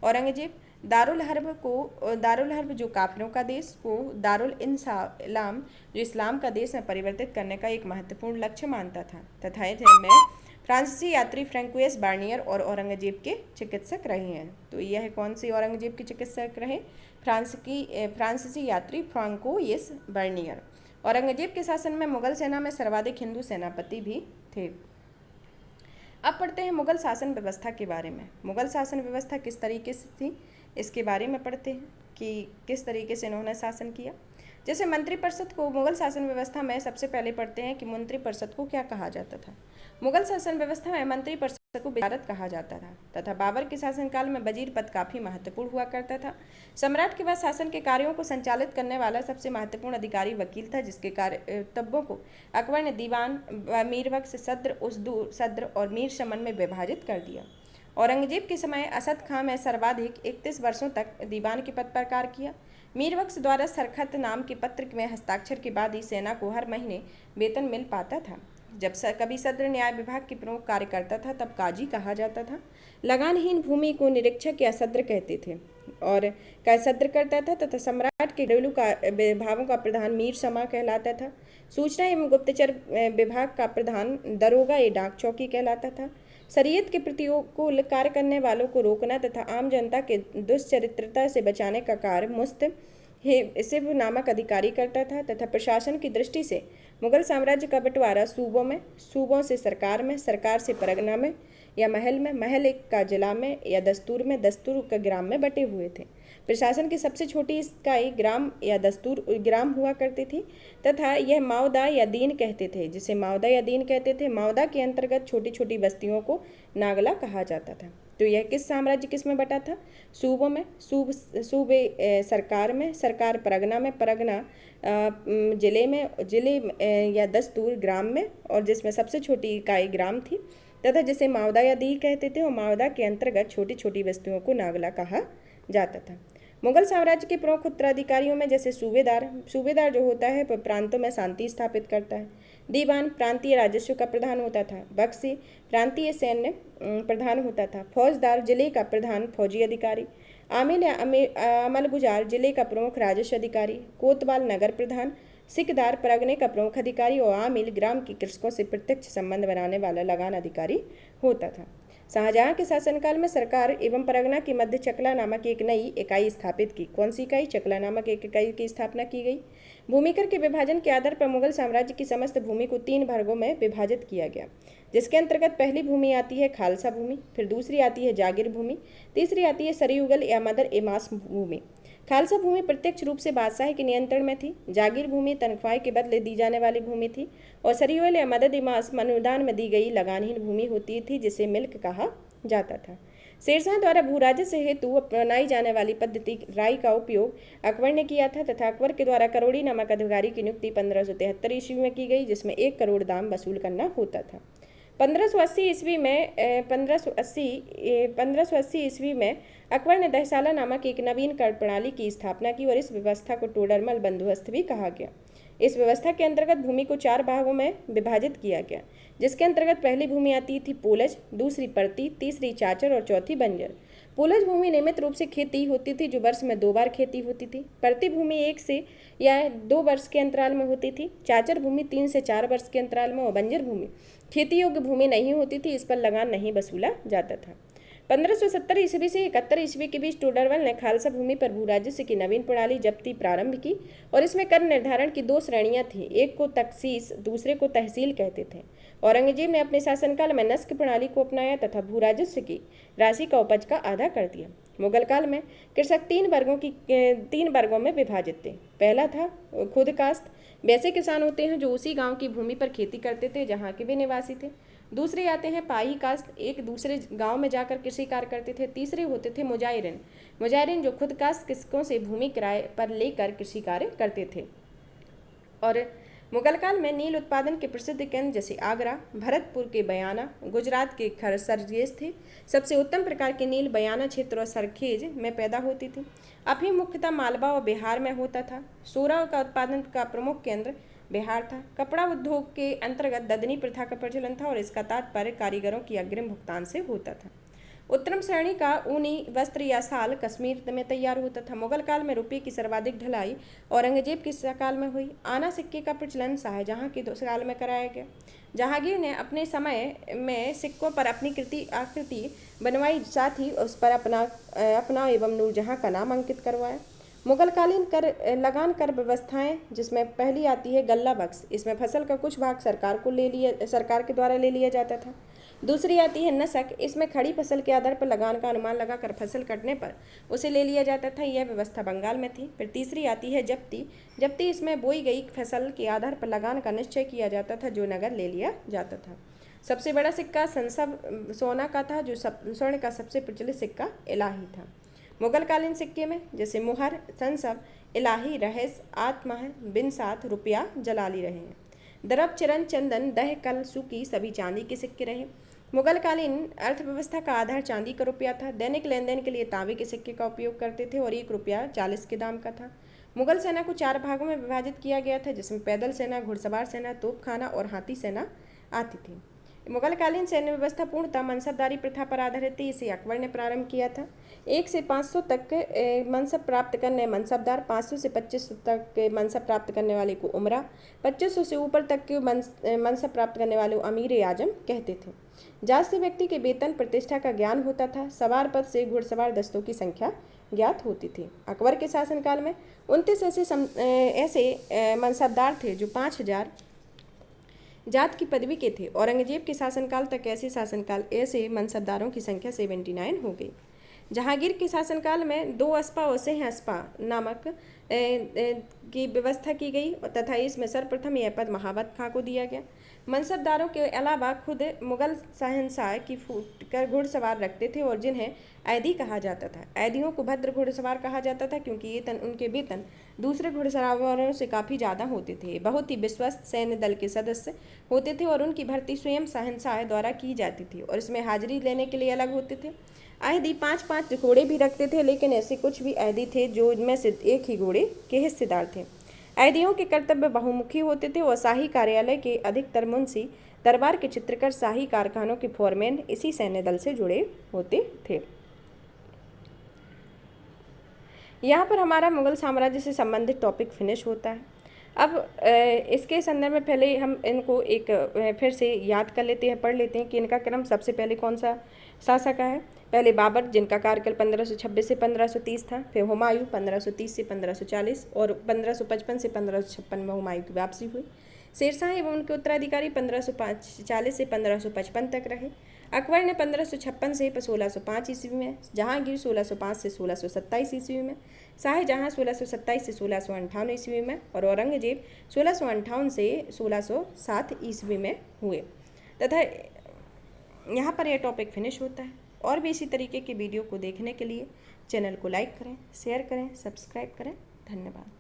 औरंगजेब दारुल हर्ब जो काफिरों का देश को दारुल इंसलाम जो इस्लाम का देश में परिवर्तित करने का एक महत्वपूर्ण लक्ष्य मानता था तथा में फ्रांसीसी यात्री फ्रैंकोइस बार्नियर और औरंगजेब के चिकित्सक रहे हैं। तो यह कौन सी औरंगजेब के चिकित्सक रहे? फ्रांसीसी यात्री फ्रांकोइस बार्नियर। औरंगजेब के शासन में मुगल सेना में सर्वाधिक हिंदू सेनापति भी थे। अब पढ़ते हैं मुगल शासन व्यवस्था के बारे में। मुगल शासन व्यवस्था किस तरीके से थी, इसके बारे में पढ़ते हैं कि किस तरीके से इन्होंने शासन किया। जैसे मंत्रिपरिषद को मुगल शासन व्यवस्था में सबसे पहले पढ़ते हैं कि मंत्रिपरिषद को क्या कहा जाता था। मुगल शासन व्यवस्था में मंत्रिपरिषद को वजारत कहा जाता था तथा बाबर के शासनकाल में वजीर पद काफी महत्वपूर्ण हुआ करता था। सम्राट के बाद शासन के कार्यों को संचालित करने वाला सबसे महत्वपूर्ण अधिकारी वकील था, जिसके कर्तव्यों को अकबर ने दीवान, मीरबख्श, सद्र और मीर शमन में विभाजित कर दिया। औरंगजेब के समय असद खां में सर्वाधिक 31 वर्षों तक दीवान के पद पर कार्य किया। मीरबख्श द्वारा सरखत नाम के पत्र में हस्ताक्षर के बाद ही सेना को हर महीने वेतन मिल पाता था। जब कभी सद्र न्याय विभाग के प्रमुख कार्य करता था तब काजी कहा जाता था। लगानहीन भूमि को निरीक्षक या सद्र कहते थे और सद्र करता था तथा सम्राट के घरेलू विभागों का प्रधान मीर शमा कहलाता था। सूचना एवं गुप्तचर विभाग का प्रधान दरोगा या डाक चौकी कहलाता था। शरीयत के प्रतिकूल कार्य करने वालों को रोकना तथा आम जनता के दुष्चरित्रता से बचाने का कार्य मुस्तहिब नामक अधिकारी करता था तथा प्रशासन की दृष्टि से मुगल साम्राज्य का बंटवारा सूबों से सरकार में, सरकार से परगना में या महल में, महल का जिला में या दस्तूर का ग्राम में बटे हुए थे। प्रशासन की सबसे छोटी इकाई ग्राम या दस्तूर ग्राम हुआ करती थी तथा यह मावदा या दीन कहते थे, जिसे मावदा या दीन कहते थे। मावदा के अंतर्गत छोटी छोटी बस्तियों को नागला कहा जाता था। तो यह किस में बटा था? सूबों में, सूबे सरकार में, सरकार परगना में, परगना जिले या दस्तूर ग्राम में, और जिसमें सबसे छोटी इकाई ग्राम थी तथा जिसे मावदा या दी कहते थे, और मावदा के अंतर्गत छोटी छोटी बस्तियों को नागला कहा जाता था। मुगल साम्राज्य के प्रमुख उत्तराधिकारियों में जैसे सूबेदार जो होता है वह प्रांतों में शांति स्थापित करता है। दीवान प्रांतीय राजस्व का प्रधान होता था। बख्शी प्रांतीय सैन्य प्रधान होता था। फौजदार जिले का प्रधान फौजी अधिकारी। आमिल या अमलगुजार जिले का प्रमुख राजस्व अधिकारी। कोतवाल नगर प्रधान। सिकदार परगने का प्रमुख अधिकारी और आमिल ग्राम के कृषकों से प्रत्यक्ष संबंध बनाने वाला लगान अधिकारी होता था। शाहजहां के शासनकाल में सरकार एवं परगना के मध्य चकला नामक एक नई इकाई स्थापित की। कौन सी इकाई? चकला नामक एक इकाई की स्थापना की गई। भूमिकर के विभाजन के आधार पर मुगल साम्राज्य की समस्त भूमि को 3 भागों में विभाजित किया गया, जिसके अंतर्गत पहली भूमि आती है खालसा भूमि, फिर दूसरी आती है जागीर भूमि, तीसरी आती है सरयुगल या मदर एमास भूमि। खालसा भूमि प्रत्यक्ष रूप से बादशाह के नियंत्रण में थी। जागीर भूमि तनख्वाह के बदले दी जाने वाली भूमि थी और सरयुगल या मदद एमास अनुदान में दी गई लगानहीन भूमि होती थी, जिसे मिल्क कहा जाता था। शेरशाह द्वारा भूराजस्व हेतु अपनाई जाने वाली पद्धति राय का उपयोग अकबर ने किया था तथा अकबर के द्वारा करोड़ी नामक अधिकारी की नियुक्ति 1573 ईस्वी में की गई, जिसमें 1 करोड़ दाम वसूल करना होता था। 1580 ईस्वी में अकबर ने दहसाला नामक एक नवीन कर प्रणाली की स्थापना की और इस व्यवस्था को टोडरमल बंदोबस्त भी कहा गया। इस व्यवस्था के अंतर्गत भूमि को 4 भागों में विभाजित किया गया, जिसके अंतर्गत पहली भूमि आती थी पोलज, दूसरी परती, तीसरी चाचर और चौथी बंजर। पोलज भूमि नियमित रूप से खेती होती थी, जो वर्ष में 2 बार खेती होती थी। परती भूमि 1 से या 2 वर्ष के अंतराल में होती थी। चाचर भूमि 3 से 4 वर्ष के अंतराल में और बंजर भूमि खेती योग्य भूमि नहीं होती थी, इस पर लगान नहीं वसूला जाता था। 1570 ईस्वी से 71 ईस्वी के बीच टोडरमल ने खालसा भूमि पर भूराजस्व की नवीन प्रणाली जब्ती प्रारंभ की और इसमें कर निर्धारण की 2 श्रेणियां थी, एक को तखसीस, दूसरे को तहसील कहते थे। औरंगजेब ने अपने शासनकाल में नस्क प्रणाली को अपनाया तथा भूराजस्व की राशि का उपज का आधा कर दिया। मुगल काल में कृषक 3 वर्गों में विभाजित थे। पहला था खुद कास्त, वैसे किसान होते हैं जो उसी गांव की भूमि पर खेती करते थे जहां के वे निवासी थे। दूसरे आते हैं पाही कास्त, एक दूसरे गांव में जाकर कृषि कार्य करते थे। तीसरे होते थे मुजाहिरीन जो खुद कास्त कृषकों से भूमि किराए पर लेकर कृषि कार्य करते थे। और मुगल काल में नील उत्पादन के प्रसिद्ध केंद्र जैसे आगरा, भरतपुर के बयाना, गुजरात के सरखेज थे। सबसे उत्तम प्रकार की नील बयाना क्षेत्र और सरखेज में पैदा होती थी। अफीम मुख्यतः मालवा और बिहार में होता था। सोरा का उत्पादन का प्रमुख केंद्र बिहार था। कपड़ा उद्योग के अंतर्गत ददनी प्रथा का प्रचलन था और इसका तात्पर्य कारीगरों की अग्रिम भुगतान से होता था। उत्तम श्रेणी का ऊनी वस्त्र या शाल कश्मीर में तैयार होता था। मुगल काल में रुपये की सर्वाधिक ढलाई औरंगजेब के काल में हुई। आना सिक्के का प्रचलन शाहजहां के काल में कराया गया। जहांगीर ने अपने समय में सिक्कों पर अपनी आकृति बनवाई, साथ ही उस पर अपना एवं नूरजहां का नाम अंकित करवाया। मुगलकालीन लगान कर व्यवस्थाएं, जिसमें पहली आती है गल्ला बख्श। इसमें फसल का कुछ भाग सरकार के द्वारा ले लिया जाता था। दूसरी आती है नसक। इसमें खड़ी फसल के आधार पर लगान का अनुमान लगाकर फसल कटने पर उसे ले लिया जाता था। यह व्यवस्था बंगाल में थी। फिर तीसरी आती है जब्ती। इसमें बोई गई फसल के आधार पर लगान का निश्चय किया जाता था, जो नगद ले लिया जाता था। सबसे बड़ा सिक्का संसव सोना का था, जो स्वर्ण का सबसे प्रचलित सिक्का इलाही था। मुगलकालीन सिक्के में जैसे मुहर, संसव, इलाही, रहस, आत्मह, बिनसात, रुपया, जलाली रहे हैं। दरब, चिरन, चंदन, दह, कल, सुकी सभी चांदी के सिक्के रहे। मुगलकालीन अर्थव्यवस्था का आधार चांदी का रुपया था। दैनिक लेन देन के लिए तांबे के सिक्के का उपयोग करते थे और 1 रुपया 40 के दाम का था। मुगल सेना को 4 भागों में विभाजित किया गया था, जिसमें पैदल सेना, घुड़सवार सेना, तोपखाना और हाथी सेना आती थी। मुगलकालीन सैन्य व्यवस्था पूर्णतः मनसबदारी प्रथा पर आधारित थी। इसे अकबर ने प्रारंभ किया था। 1 से 500 तक के मनसब प्राप्त करने मनसबदार, 500 से 2500 तक के मनसब प्राप्त करने वाले को उमरा, 2500 से ऊपर तक के मनसब प्राप्त करने वाले को अमीर आजम कहते थे। जात से व्यक्ति के वेतन प्रतिष्ठा का ज्ञान होता था। सवार पद से घुड़सवार दस्तों की संख्या ज्ञात होती थी। अकबर के शासनकाल में 29 ऐसे मनसबदार थे जो 5000 जात की पदवी के थे। औरंगजेब के शासनकाल तक ऐसे मनसबदारों की संख्या 79 हो गई। जहांगीर के शासनकाल में 2 अस्पा और सिंह अस्पा नामक की व्यवस्था की गई तथा इसमें सर्वप्रथम यह पद महावत खां को दिया गया। मनसबदारों के अलावा खुद मुगल शहंशाह की फूट कर घुड़सवार रखते थे और जिन्हें ऐदी कहा जाता था। ऐदियों को भद्र घुड़सवार कहा जाता था, क्योंकि उनके वेतन दूसरे घुड़सवारों से काफ़ी ज़्यादा होते थे। बहुत ही विश्वस्त सैन्य दल के सदस्य होते थे और उनकी भर्ती स्वयं शहंशाह द्वारा की जाती थी और इसमें हाजिरी लेने के लिए अलग होते थे। ऐदी 5-5 घोड़े भी रखते थे, लेकिन ऐसे कुछ भी ऐदी थे जो इनमें से एक ही घोड़े के हिस्सेदार थे। ऐदियों के कर्तव्य बहुमुखी होते थे और शाही कार्यालय के अधिकतर मुंशी, दरबार के चित्रकार, शाही कारखानों के फोरमैन इसी सैन्य दल से जुड़े होते थे। यहाँ पर हमारा मुगल साम्राज्य से संबंधित टॉपिक फिनिश होता है। अब इसके संदर्भ में पहले हम इनको एक फिर से याद कर लेते हैं, पढ़ लेते हैं कि इनका क्रम सबसे पहले कौन सा शासक है। पहले बाबर, जिनका कार्यकाल 1526 से 1530 था। फिर हुमायूं 1530 से 1540 और 1555 से 1556 में हुमायूं की वापसी हुई। शेरशाह एवं उनके उत्तराधिकारी 1540 से 1555 तक रहे। अकबर ने 1556 से 1605 ईस्वी में, जहांगीर 1605 से 1627 ईस्वी में, शाहजहां 1627 से 1658 ईस्वी में और औरंगजेब 1658 से 1607 ईस्वी में हुए। तथा यहाँ पर यह टॉपिक फिनिश होता है। और भी इसी तरीके के वीडियो को देखने के लिए चैनल को लाइक करें, शेयर करें, सब्सक्राइब करें। धन्यवाद।